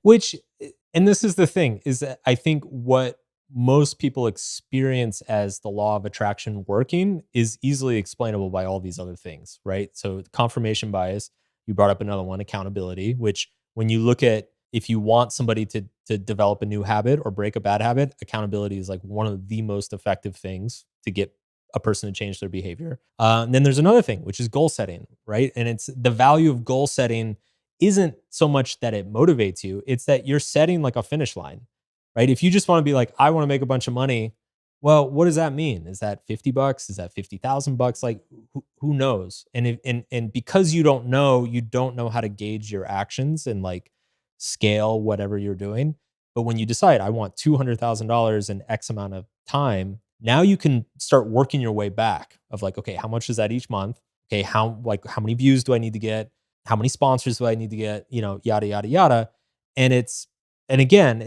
And this is the thing, is that I think what most people experience as the law of attraction working is easily explainable by all these other things, right? So confirmation bias, you brought up another one, accountability, which when you look at, if you want somebody to develop a new habit or break a bad habit, accountability is like one of the most effective things to get a person to change their behavior. And then there's another thing, which is goal setting, right? And it's the value of goal setting isn't so much that it motivates you, it's that you're setting like a finish line, right? If you just want to be like, I want to make a bunch of money, well, what does that mean? Is that $50? Is that 50,000 bucks? Like who knows? And because you don't know how to gauge your actions and like scale whatever you're doing. But when you decide I want $200,000 in X amount of time, now you can start working your way back of like, okay, how much is that each month? Okay, how many views do I need to get? How many sponsors do I need to get? Yada, yada, yada. And again,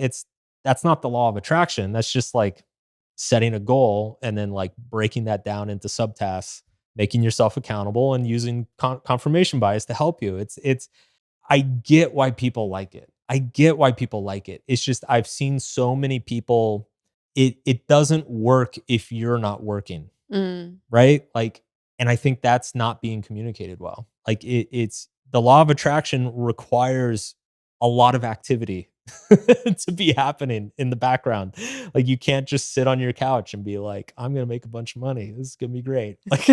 that's not the law of attraction. That's just like setting a goal and then like breaking that down into subtasks, making yourself accountable and using confirmation bias to help you. I get why people like it. It's just, I've seen so many people, it doesn't work if you're not working. Mm. Right? Like, and I think that's not being communicated well. Like it's the law of attraction requires a lot of activity to be happening in the background. Like you can't just sit on your couch and be like, I'm going to make a bunch of money. This is going to be great. Like,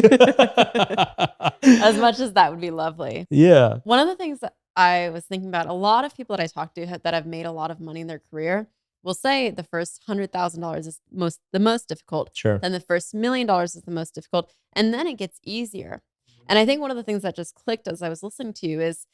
As much as that would be lovely. Yeah. One of the things that I was thinking about, a lot of people that I talk to that have made a lot of money in their career, we'll say the first $100,000 is the most difficult. Sure. Then the first $1 million is the most difficult. And then it gets easier. And I think one of the things that just clicked as I was listening to you is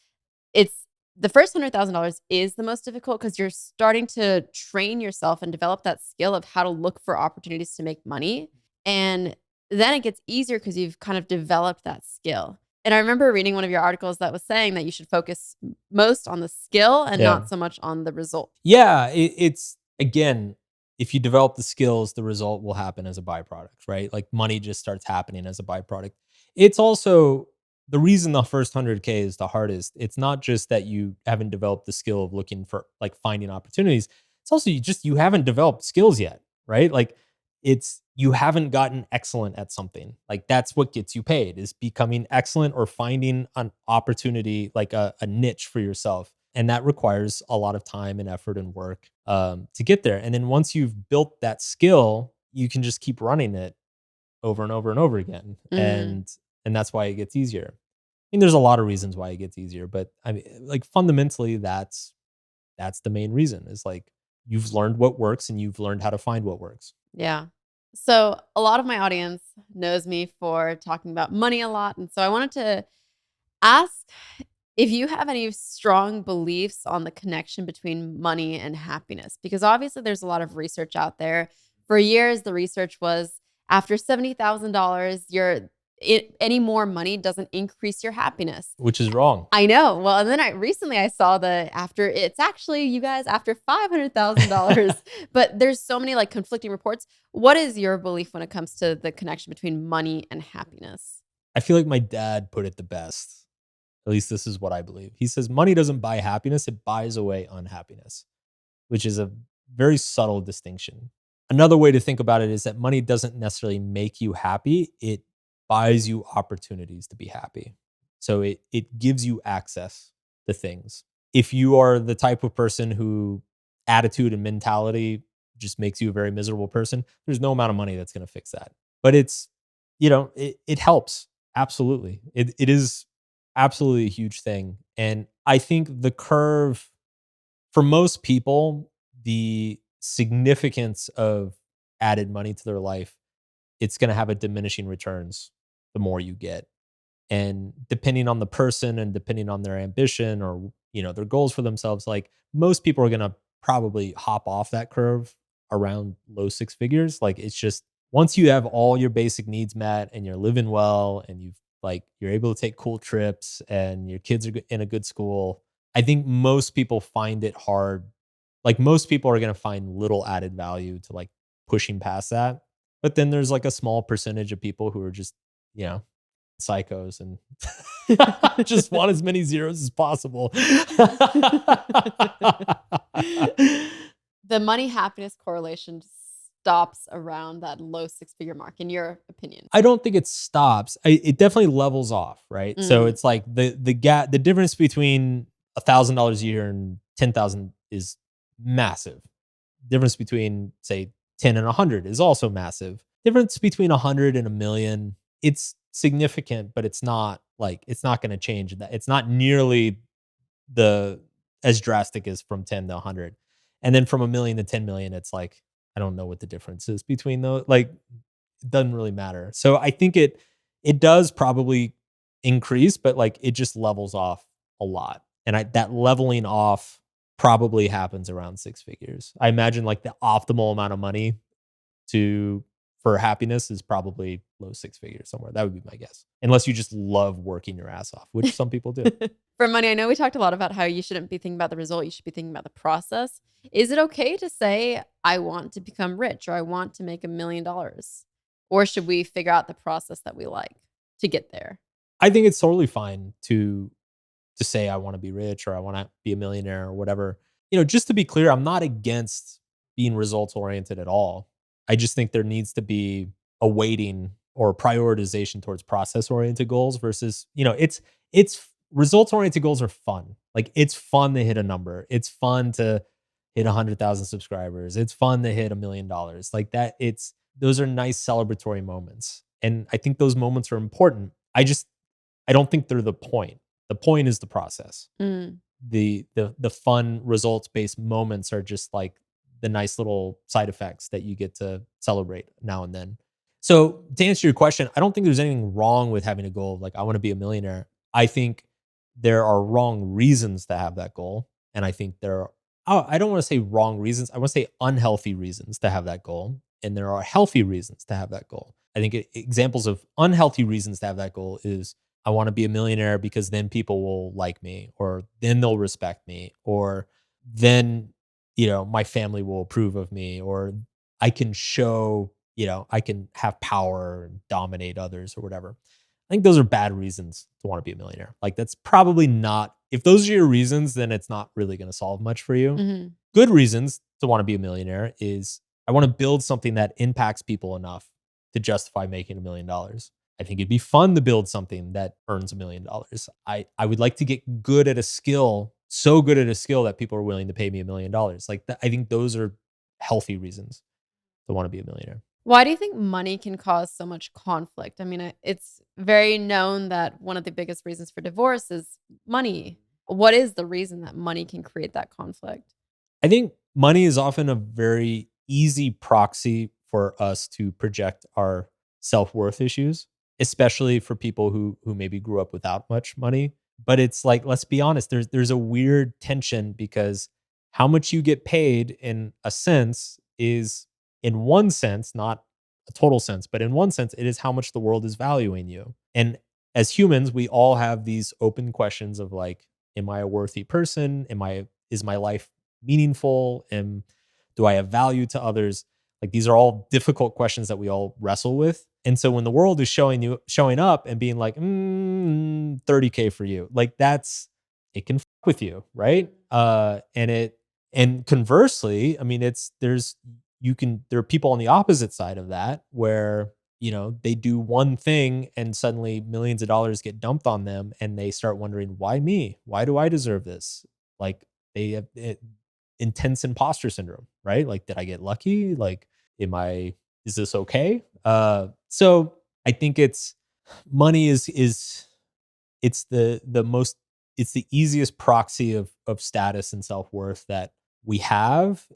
it's the first $100,000 is the most difficult because you're starting to train yourself and develop that skill of how to look for opportunities to make money. And then it gets easier because you've kind of developed that skill. And I remember reading one of your articles that was saying that you should focus most on the skill and Yeah. not so much on the result. Yeah, it's again, if you develop the skills, the result will happen as a byproduct, right? Like money just starts happening as a byproduct. It's also the reason the first 100K is the hardest. It's not just that you haven't developed the skill of looking for like finding opportunities. It's also you haven't developed skills yet, right? Like it's you haven't gotten excellent at something. Like that's what gets you paid is becoming excellent or finding an opportunity, like a niche for yourself. And that requires a lot of time and effort and work to get there. And then once you've built that skill, you can just keep running it over and over and over again. Mm. And that's why it gets easier. I mean, there's a lot of reasons why it gets easier, but I mean, like fundamentally, that's the main reason is like you've learned what works and you've learned how to find what works. Yeah. So a lot of my audience knows me for talking about money a lot. And so I wanted to ask if you have any strong beliefs on the connection between money and happiness, because obviously there's a lot of research out there. For years, the research was after $70,000, any more money doesn't increase your happiness. Which is wrong. I know. Well, and then I saw it's actually you guys after $500,000, but there's so many like conflicting reports. What is your belief when it comes to the connection between money and happiness? I feel like my dad put it the best. At least this is what I believe. He says money doesn't buy happiness, it buys away unhappiness, which is a very subtle distinction. Another way to think about it is that money doesn't necessarily make you happy, it buys you opportunities to be happy. So it gives you access to things. If you are the type of person who attitude and mentality just makes you a very miserable person, there's no amount of money that's going to fix that. But it helps. Absolutely. It is absolutely a huge thing. And I think the curve for most people, the significance of added money to their life, it's going to have a diminishing returns the more you get. And depending on the person and depending on their ambition or, their goals for themselves, like most people are going to probably hop off that curve around low six figures. Like it's just once you have all your basic needs met and you're living well and you're able to take cool trips and your kids are in a good school, I think most people find it hard. Like most people are going to find little added value to like pushing past that. But then there's like a small percentage of people who are just, psychos and just want as many zeros as possible. The money happiness correlation stops around that low six-figure mark, in your opinion? I don't think it stops. It definitely levels off, right? So it's like the gap, the difference between $1,000 a year and 10,000 is massive. Difference between say 10 and 100 is also massive. Difference between 100 and a million, it's significant, but it's not going to change that. It's not nearly as drastic as from 10 to 100. And then from a million to 10 million, it's like, I don't know what the difference is between those. Like, it doesn't really matter. So I think it does probably increase, but like it just levels off a lot. And that leveling off probably happens around six figures. I imagine like the optimal amount of money for happiness is probably low six figures somewhere. That would be my guess. Unless you just love working your ass off, which some people do. For money, I know we talked a lot about how you shouldn't be thinking about the result. You should be thinking about the process. Is it okay to say, I want to become rich or I want to make $1 million? Or should we figure out the process that we like to get there? I think it's totally fine to say I want to be rich or I want to be a millionaire or whatever. Just to be clear, I'm not against being results oriented at all. I just think there needs to be a weighting or prioritization towards process oriented goals versus, it's results oriented goals are fun. Like it's fun to hit a number. It's fun to hit 100,000 subscribers. It's fun to hit $1 million. Like that. Those are nice celebratory moments. And I think those moments are important. I don't think they're the point. The point is the process. The fun results based moments are just like the nice little side effects that you get to celebrate now and then. So to answer your question, I don't think there's anything wrong with having a goal of like, I want to be a millionaire. I think there are wrong reasons to have that goal. And I think there are, I don't want to say wrong reasons. I want to say unhealthy reasons to have that goal. And there are healthy reasons to have that goal. I think examples of unhealthy reasons to have that goal is I want to be a millionaire because then people will like me, or then they'll respect me, or then, my family will approve of me, or I can show, I can have power and dominate others or whatever. I think those are bad reasons to want to be a millionaire. Like that's probably not, if those are your reasons, then it's not really going to solve much for you. Mhm. Good reasons to want to be a millionaire is I want to build something that impacts people enough to justify making $1 million. I think it'd be fun to build something that earns $1 million. I would like to get good at a skill, so good at a skill that people are willing to pay me $1 million. Like I think those are healthy reasons to want to be a millionaire. Why do you think money can cause so much conflict? I mean, it's very known that one of the biggest reasons for divorce is money. What is the reason that money can create that conflict? I think money is often a very easy proxy for us to project our self-worth issues, especially for people who maybe grew up without much money. But it's like, let's be honest, there's a weird tension because how much you get paid in a sense is in one sense, not a total sense, but in one sense, it is how much the world is valuing you. And as humans, we all have these open questions of like, am I a worthy person? Is my life meaningful? And do I have value to others? Like these are all difficult questions that we all wrestle with. And so when the world is showing up and being like 30K for you, like it can fuck with you, right? And conversely, I mean, there are people on the opposite side of that where they do one thing and suddenly millions of dollars get dumped on them and they start wondering, why me? Why do I deserve this? Like they have intense imposter syndrome, right? Like, did I get lucky? Like, is this okay? So I think money is it's the easiest proxy of status and self-worth that we have.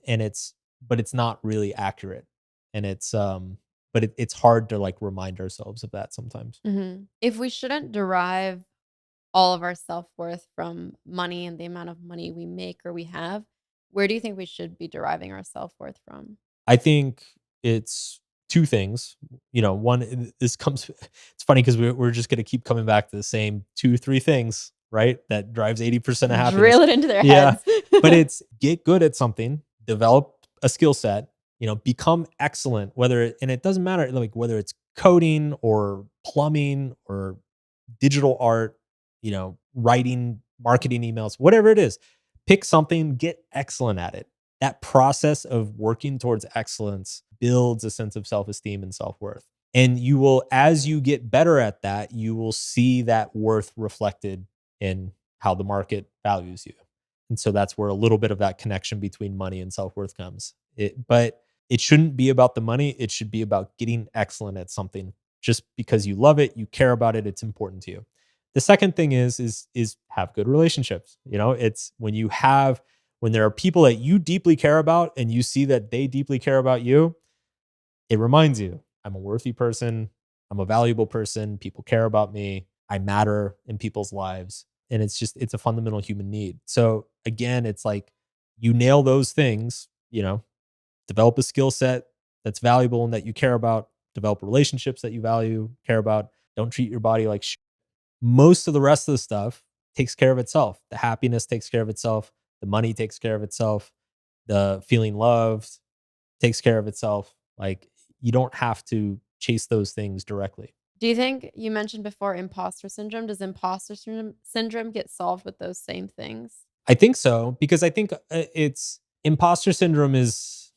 But it's not really accurate. And it's hard to like remind ourselves of that sometimes. If we shouldn't derive all of our self-worth from money and the amount of money we make or we have, where do you think we should be deriving our self-worth from? I think it's two things. This comes, it's funny because we're just going to keep coming back to the same 2, 3 things, right? That drives 80% of happiness. Drill it into their Yeah. heads. But it's get good at something, develop a skill set, become excellent, and it doesn't matter, like whether it's coding or plumbing or digital art, writing, marketing emails, whatever it is, pick something, get excellent at it. That process of working towards excellence builds a sense of self-esteem and self-worth. And as you get better at that, you will see that worth reflected in how the market values you. And so that's where a little bit of that connection between money and self-worth comes. But it shouldn't be about the money. It should be about getting excellent at something just because you love it, you care about it, it's important to you. The second thing is have good relationships. It's when there are people that you deeply care about and you see that they deeply care about you, it reminds you, I'm a worthy person, I'm a valuable person, people care about me, I matter in people's lives. And it's a fundamental human need. So again, it's like you nail those things, develop a skill set that's valuable and that you care about, develop relationships that you value, care about, don't treat your body like shit. Most of the rest of the stuff takes care of itself. The happiness takes care of itself. The money takes care of itself. The feeling loved takes care of itself. Like you don't have to chase those things directly. Do you think you mentioned before imposter syndrome? Does imposter syndrome get solved with those same things? I think so, because I think it's imposter syndrome is,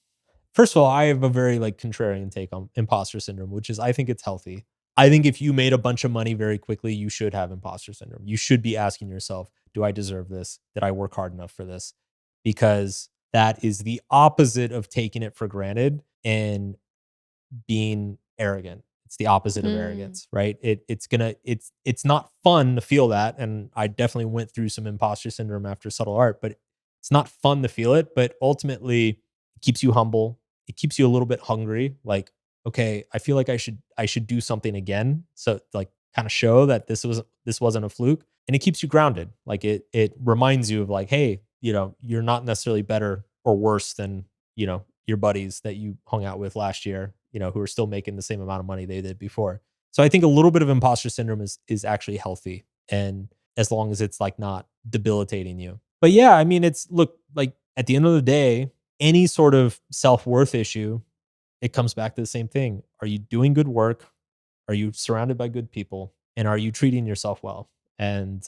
first of all, I have a very like contrarian take on imposter syndrome, which is I think it's healthy. I think if you made a bunch of money very quickly, you should have imposter syndrome. You should be asking yourself, do I deserve this? Did I work hard enough for this? Because that is the opposite of taking it for granted and being arrogant. It's the opposite of arrogance, right? It's not fun to feel that. And I definitely went through some imposter syndrome after subtle art, but it's not fun to feel it. But ultimately, It keeps you humble. It keeps you a little bit hungry. Like, okay, I feel like I should do something again. So like kind of show that this wasn't a fluke. And it keeps you grounded. Like it reminds you of like, hey, you're not necessarily better or worse than, your buddies that you hung out with last year, who are still making the same amount of money they did before. So I think a little bit of imposter syndrome is actually healthy. And as long as it's like not debilitating you. But yeah, I mean, it's look, like at the end of the day, any sort of self-worth issue, it comes back to the same thing. Are you doing good work? Are you surrounded by good people? And are you treating yourself well? And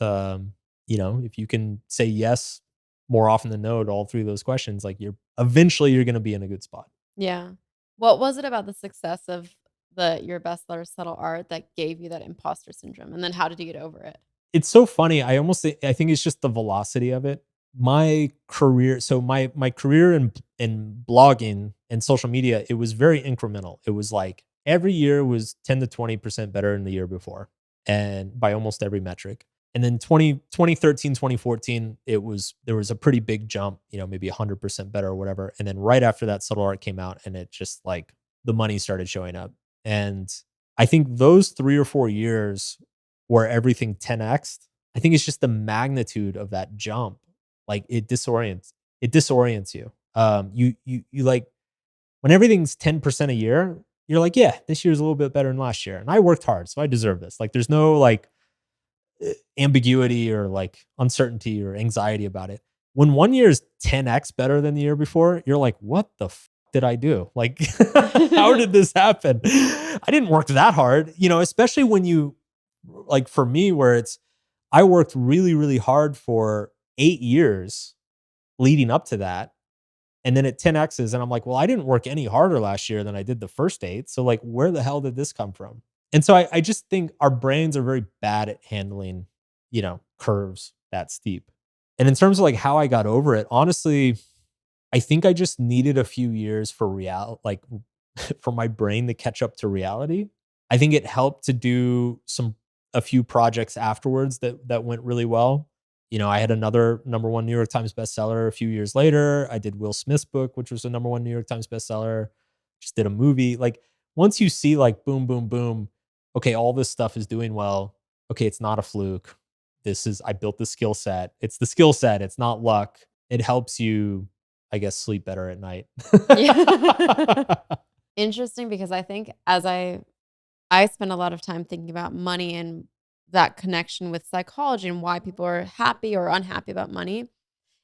if you can say yes more often than no to all three of those questions, like you're going to be in a good spot. Yeah. What was it about the success of your bestseller Subtle Art that gave you that imposter syndrome? And then how did you get over it? It's so funny. I think it's just the velocity of it. My career, so my career in blogging and social media, it was very incremental. It was like every year was 10 to 20% better than the year before, and by almost every metric. And then 2013, 2014, there was a pretty big jump, maybe 100% better or whatever. And then right after that, Subtle Art came out, and it just like the money started showing up. And I think those 3 or 4 years where everything 10x'd, I think it's just the magnitude of that jump. Like it disorients you. You like when everything's 10% a year, you're like, yeah, this year's a little bit better than last year. And I worked hard, so I deserve this. Like there's no like ambiguity or like uncertainty or anxiety about it. When one year is 10x better than the year before, you're like, what the did I do? Like, how did this happen? I didn't work that hard, especially when you, like for me, where I worked really, really hard for 8 years leading up to that. And then it 10x's and I'm like, well, I didn't work any harder last year than I did the first 8. So like, where the hell did this come from? And so I just think our brains are very bad at handling, curves that steep. And in terms of like how I got over it, honestly, I think I just needed a few years for like for my brain to catch up to reality. I think it helped to do a few projects afterwards that went really well. I had another #1 New York Times bestseller a few years later. I did Will Smith's book, which was a #1 New York Times bestseller. Just did a movie. Like once you see like boom, boom, boom, okay, all this stuff is doing well. Okay, it's not a fluke. I built the skill set. It's the skill set. It's not luck. It helps you, I guess, sleep better at night. Yeah. Interesting, because I think as I spend a lot of time thinking about money and that connection with psychology and why people are happy or unhappy about money.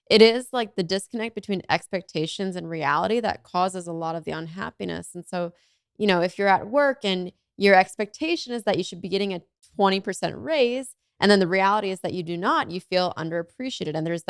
It is like the disconnect between expectations and reality that causes a lot of the unhappiness. And so, if you're at work and your expectation is that you should be getting a 20% raise, and then the reality is that you do not, you feel underappreciated. And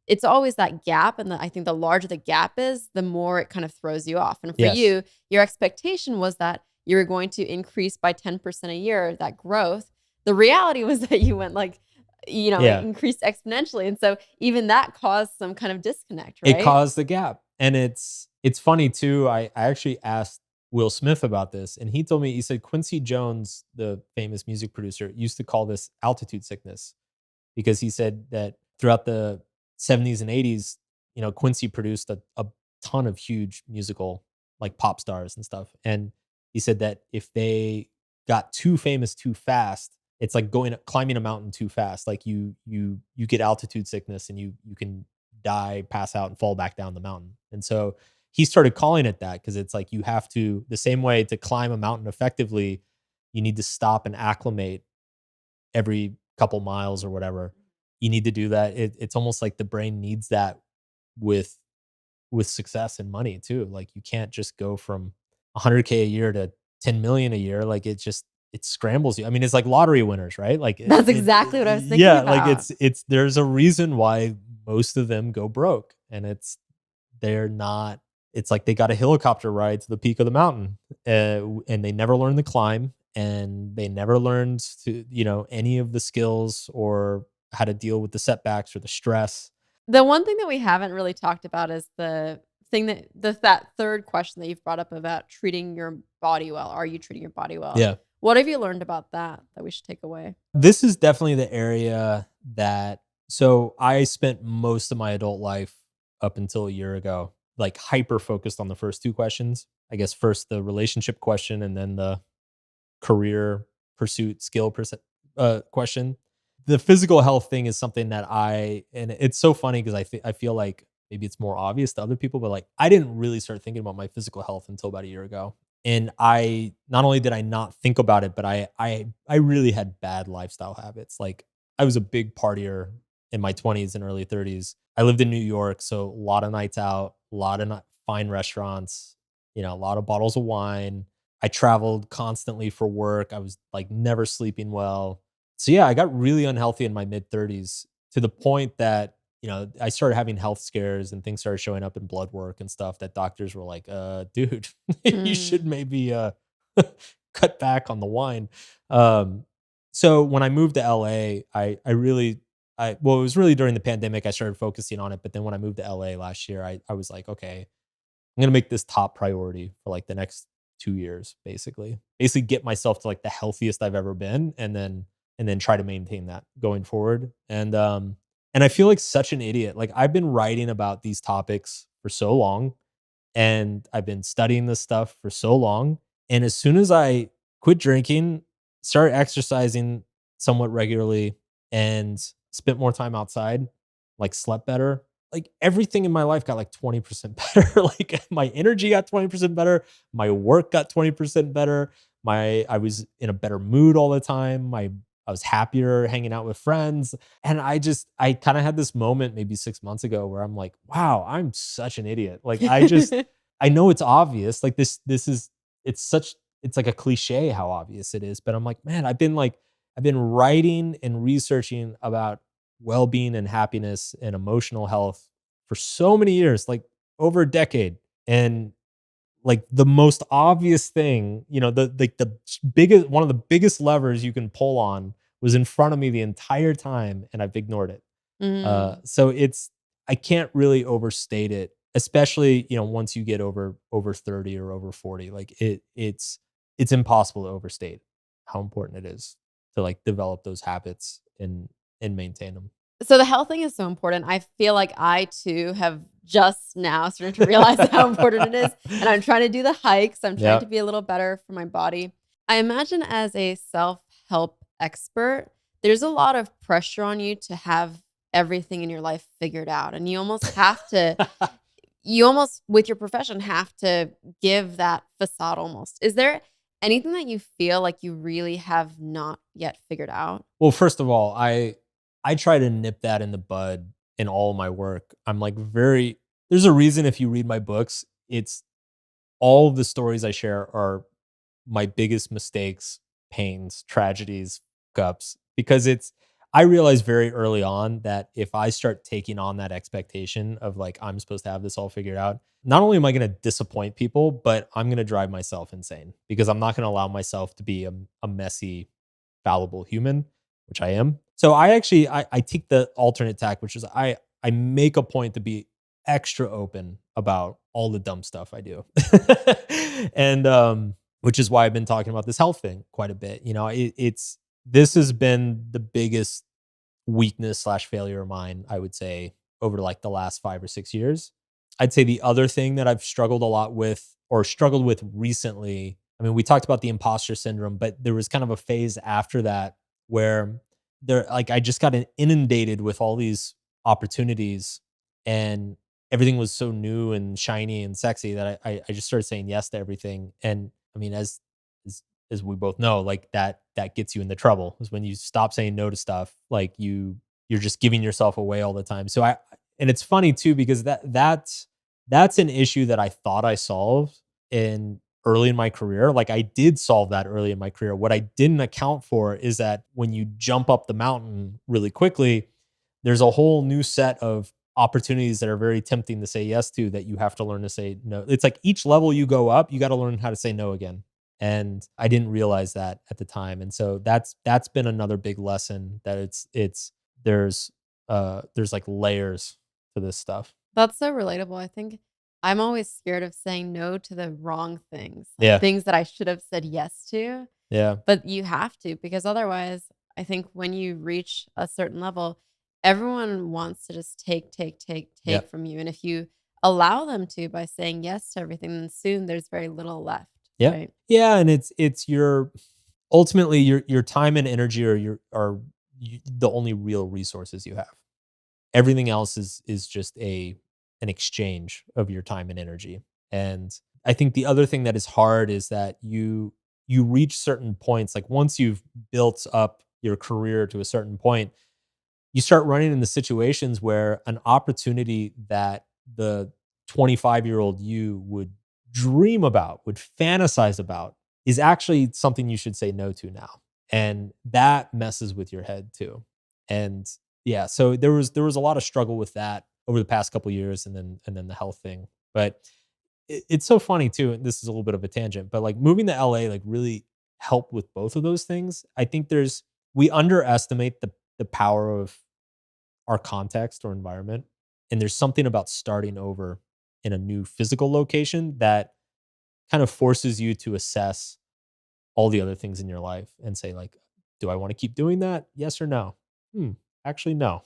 it's always that gap. And I think the larger the gap is, the more it kind of throws you off. And for Yes. you, your expectation was that you were going to increase by 10% a year, that growth. The reality was that you went like, Yeah. it increased exponentially. And so even that caused some kind of disconnect, right? It caused the gap. And it's funny too. I actually asked Will Smith about this, and he told me, he said Quincy Jones, the famous music producer, used to call this altitude sickness, because he said that throughout the 70s and 80s, Quincy produced a ton of huge musical like pop stars and stuff. And he said that if they got too famous too fast, it's like climbing a mountain too fast. Like you get altitude sickness, and you can die, pass out, and fall back down the mountain. And so he started calling it that, because it's like you have to, the same way to climb a mountain effectively, you need to stop and acclimate every couple miles or whatever. You need to do that. It's almost like the brain needs that with success and money too. Like you can't just go from 100K a year to 10 million a year. Like it scrambles you. I mean, it's like lottery winners, right? Like That's exactly what I was thinking yeah, about. like there's a reason why most of them go broke, and it's like they got a helicopter ride to the peak of the mountain, and they never learned to climb, and they never learned to, any of the skills or how to deal with the setbacks or the stress. The one thing that we haven't really talked about is the thing that third question that you've brought up about treating your body well. Are you treating your body well? Yeah. What have you learned about that we should take away? This is definitely the area so I spent most of my adult life up until a year ago like hyper focused on the first two questions. I guess first the relationship question and then the career pursuit question. The physical health thing is something that and it's so funny because I feel like maybe it's more obvious to other people, but like I didn't really start thinking about my physical health until about a year ago. And I not only did I not think about it, but I really had bad lifestyle habits. Like I was a big partier in my 20s and early 30s. I lived in New York, so a lot of nights out, a lot of fine restaurants, a lot of bottles of wine. I traveled constantly for work. I was like never sleeping well. So yeah, I got really unhealthy in my mid 30s to the point that, I started having health scares and things started showing up in blood work and stuff that doctors were like, dude, you should Mm. maybe cut back on the wine. Um, so when I moved to LA, I really well, it was really during the pandemic I started focusing on it. But then when I moved to LA last year, I was like, okay, I'm gonna make this top priority for like the next 2 years, basically. Basically get myself to like the healthiest I've ever been and then try to maintain that going forward. And I feel like such an idiot. Like I've been writing about these topics for so long and I've been studying this stuff for so long. And as soon as I quit drinking, started exercising somewhat regularly, and spent more time outside, like slept better, like everything in my life got like 20% better. Like my energy got 20% better. My work got 20% better. I was in a better mood all the time. I was happier hanging out with friends. And I kind of had this moment maybe 6 months ago where I'm like, wow, I'm such an idiot. Like I know it's obvious. Like it's like a cliche how obvious it is, but I'm like, man, I've been writing and researching about well-being and happiness and emotional health for so many years, like over a decade. And like the most obvious thing, the biggest one of the biggest levers you can pull on was in front of me the entire time and I've ignored it. Mm. So I can't really overstate it, especially, once you get over 30 or over 40. Like it's impossible to overstate how important it is to like develop those habits and maintain them. So the health thing is so important. I feel like I too have just now started to realize how important it is. And I'm trying to do the hikes. I'm trying to Yeah. be a little better for my body. I imagine as a self-help expert, there's a lot of pressure on you to have everything in your life figured out. And you almost with your profession have to give that facade almost. Is there anything that you feel like you really have not yet figured out? Well, first of all, I try to nip that in the bud in all my work. I'm like very there's a reason if you read my books, it's all of the stories I share are my biggest mistakes, pains, tragedies, cups, because I realized very early on that if I start taking on that expectation of like I'm supposed to have this all figured out, not only am I going to disappoint people, but I'm going to drive myself insane because I'm not going to allow myself to be a messy, fallible human, which I am. So I take the alternate tack, which is I make a point to be extra open about all the dumb stuff I do. And which is why I've been talking about this health thing quite a bit. This has been the biggest weakness slash failure of mine, I would say, over like the last 5 or 6 years. I'd say the other thing that I've struggled a lot with or struggled with recently, I mean, we talked about the imposter syndrome, but there was kind of a phase after that where I just got inundated with all these opportunities and everything was so new and shiny and sexy that I just started saying yes to everything. And I mean, as as we both know, like that gets you into trouble is when you stop saying no to stuff. Like you're just giving yourself away all the time. And it's funny too because that's an issue that I thought I solved in early in my career. Like I did solve that early in my career. What I didn't account for is that when you jump up the mountain really quickly, there's a whole new set of opportunities that are very tempting to say yes to that you have to learn to say no. It's like each level you go up, you got to learn how to say no again. And I didn't realize that at the time. And so that's been another big lesson that it's there's like layers to this stuff. That's so relatable. I think I'm always scared of saying no to the wrong things, like Yeah. things that I should have said yes to. Yeah. But you have to because otherwise, I think when you reach a certain level, everyone wants to just take, take, take, Yeah. take from you. And if you allow them to by saying yes to everything, then soon there's very little left, Yeah. right? Yeah, and it's your ultimately your time and energy are the only real resources you have. Everything else is just an exchange of your time and energy. And I think the other thing that is hard is that you reach certain points, like once you've built up your career to a certain point, you start running into situations where an opportunity that the 25-year-old you would dream about, would fantasize about, is actually something you should say no to now. And that messes with your head too. And yeah, so there was a lot of struggle with that over the past couple years, and then the health thing. But it's so funny too, and this is a little bit of a tangent, but like moving to LA like really helped with both of those things. I think we underestimate the power of our context or environment. And there's something about starting over in a new physical location that kind of forces you to assess all the other things in your life and say, like, do I want to keep doing that? Yes or no? Hmm, actually, no.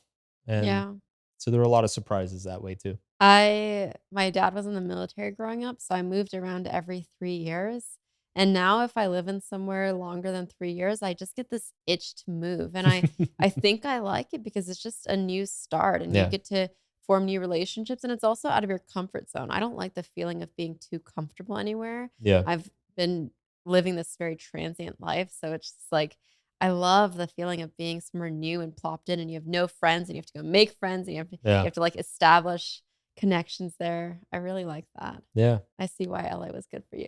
And Yeah. so there were a lot of surprises that way too. My dad was in the military growing up, so I moved around every 3 years. And now if I live in somewhere longer than 3 years, I just get this itch to move. And I think I like it because it's just a new start and you Yeah. get to form new relationships and it's also out of your comfort zone. I don't like the feeling of being too comfortable anywhere. Yeah. I've been living this very transient life, so it's just like I love the feeling of being somewhere new and plopped in and you have no friends and you have to go make friends and you Yeah. have to like establish connections there. I really like that. Yeah. I see why LA was good for you.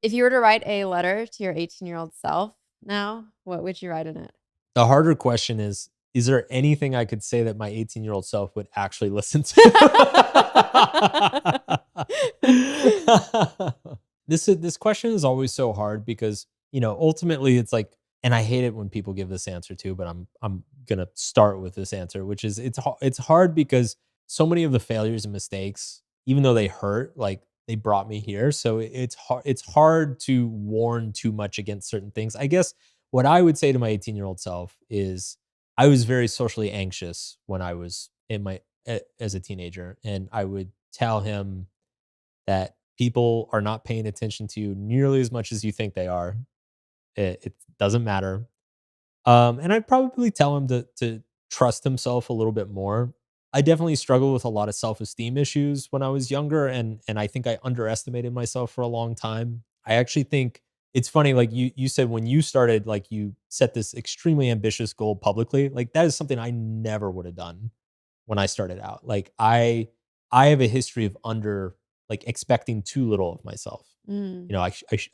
If you were to write a letter to your 18-year-old self now, what would you write in it? The harder question is there anything I could say that my 18-year-old self would actually listen to? This question is always so hard because, ultimately it's like, and I hate it when people give this answer too, but I'm going to start with this answer, which is it's hard because so many of the failures and mistakes, even though they hurt, like they brought me here. So it's hard to warn too much against certain things. I guess what I would say to my 18-year-old self is I was very socially anxious when I was as a teenager, and I would tell him that people are not paying attention to you nearly as much as you think they are. It doesn't matter. And I'd probably tell him to trust himself a little bit more. I definitely struggled with a lot of self-esteem issues when I was younger, and I think I underestimated myself for a long time. I actually think it's funny, like you said when you started, like you set this extremely ambitious goal publicly. Like that is something I never would have done when I started out. Like I have a history of like expecting too little of myself. Mm.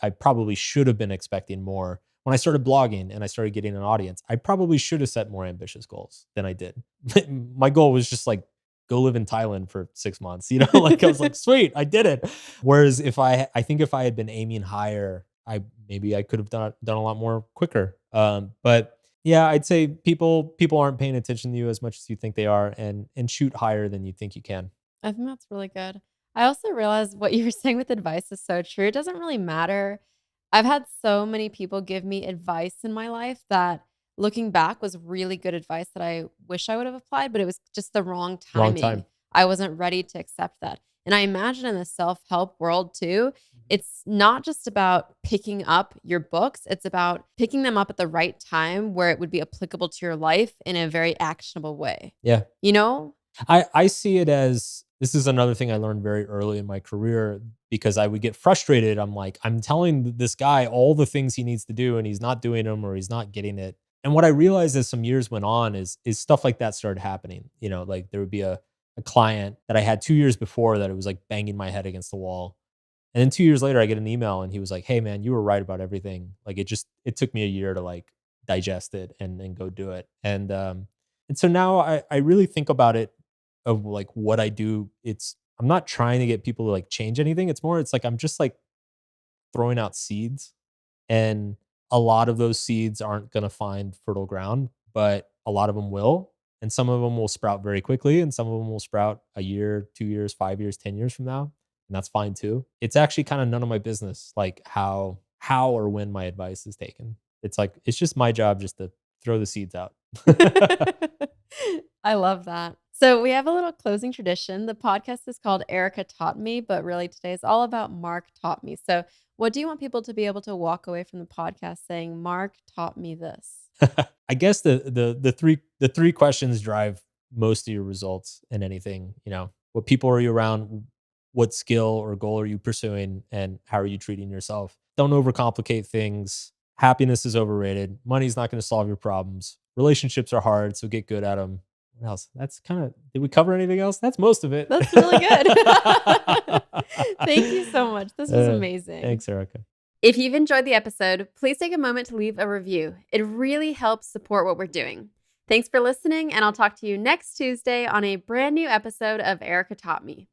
I probably should have been expecting more. When I started blogging and I started getting an audience, I probably should have set more ambitious goals than I did. My goal was just like go live in Thailand for 6 months, like I was like, sweet, I did it. Whereas I think if I had been aiming higher, I could have done a lot more quicker. But yeah, I'd say people aren't paying attention to you as much as you think they are, and shoot higher than you think you can. I think that's really good. I also realized what you were saying with advice is so true. It doesn't really matter. I've had so many people give me advice in my life that looking back was really good advice that I wish I would have applied, but it was just the wrong Wrong timing. time. I wasn't ready to accept that. And I imagine in the self help world too, it's not just about picking up your books, it's about picking them up at the right time where it would be applicable to your life in a very actionable way. Yeah. You know? I see it as this is another thing I learned very early in my career because I would get frustrated. I'm like, I'm telling this guy all the things he needs to do and he's not doing them or he's not getting it. And what I realized as some years went on is stuff like that started happening. Like there would be a client that I had 2 years before that it was like banging my head against the wall. And then 2 years later, I get an email and he was like, "Hey man, you were right about everything. Like it took me a year to like digest it and then go do it." And so now I really think about it of like what I do. I'm not trying to get people to like change anything. It's like I'm just like throwing out seeds, and a lot of those seeds aren't going to find fertile ground, but a lot of them will. And some of them will sprout very quickly, and some of them will sprout a year, 2 years, 5 years, 10 years from now. And that's fine too. It's actually kind of none of my business, like how or when my advice is taken. It's like, it's just my job just to throw the seeds out. I love that. So we have a little closing tradition. The podcast is called Erika Taught Me, but really today is all about Mark taught me. So what do you want people to be able to walk away from the podcast saying, Mark taught me this? I guess the three questions drive most of your results in anything. What people are you around? What skill or goal are you pursuing? And how are you treating yourself? Don't overcomplicate things. Happiness is overrated. Money's not going to solve your problems. Relationships are hard, so get good at them. What else? That's kind of. Did we cover anything else? That's most of it. That's really good. Thank you so much. This was amazing. Thanks, Erica. If you've enjoyed the episode, please take a moment to leave a review. It really helps support what we're doing. Thanks for listening, and I'll talk to you next Tuesday on a brand new episode of Erika Taught Me.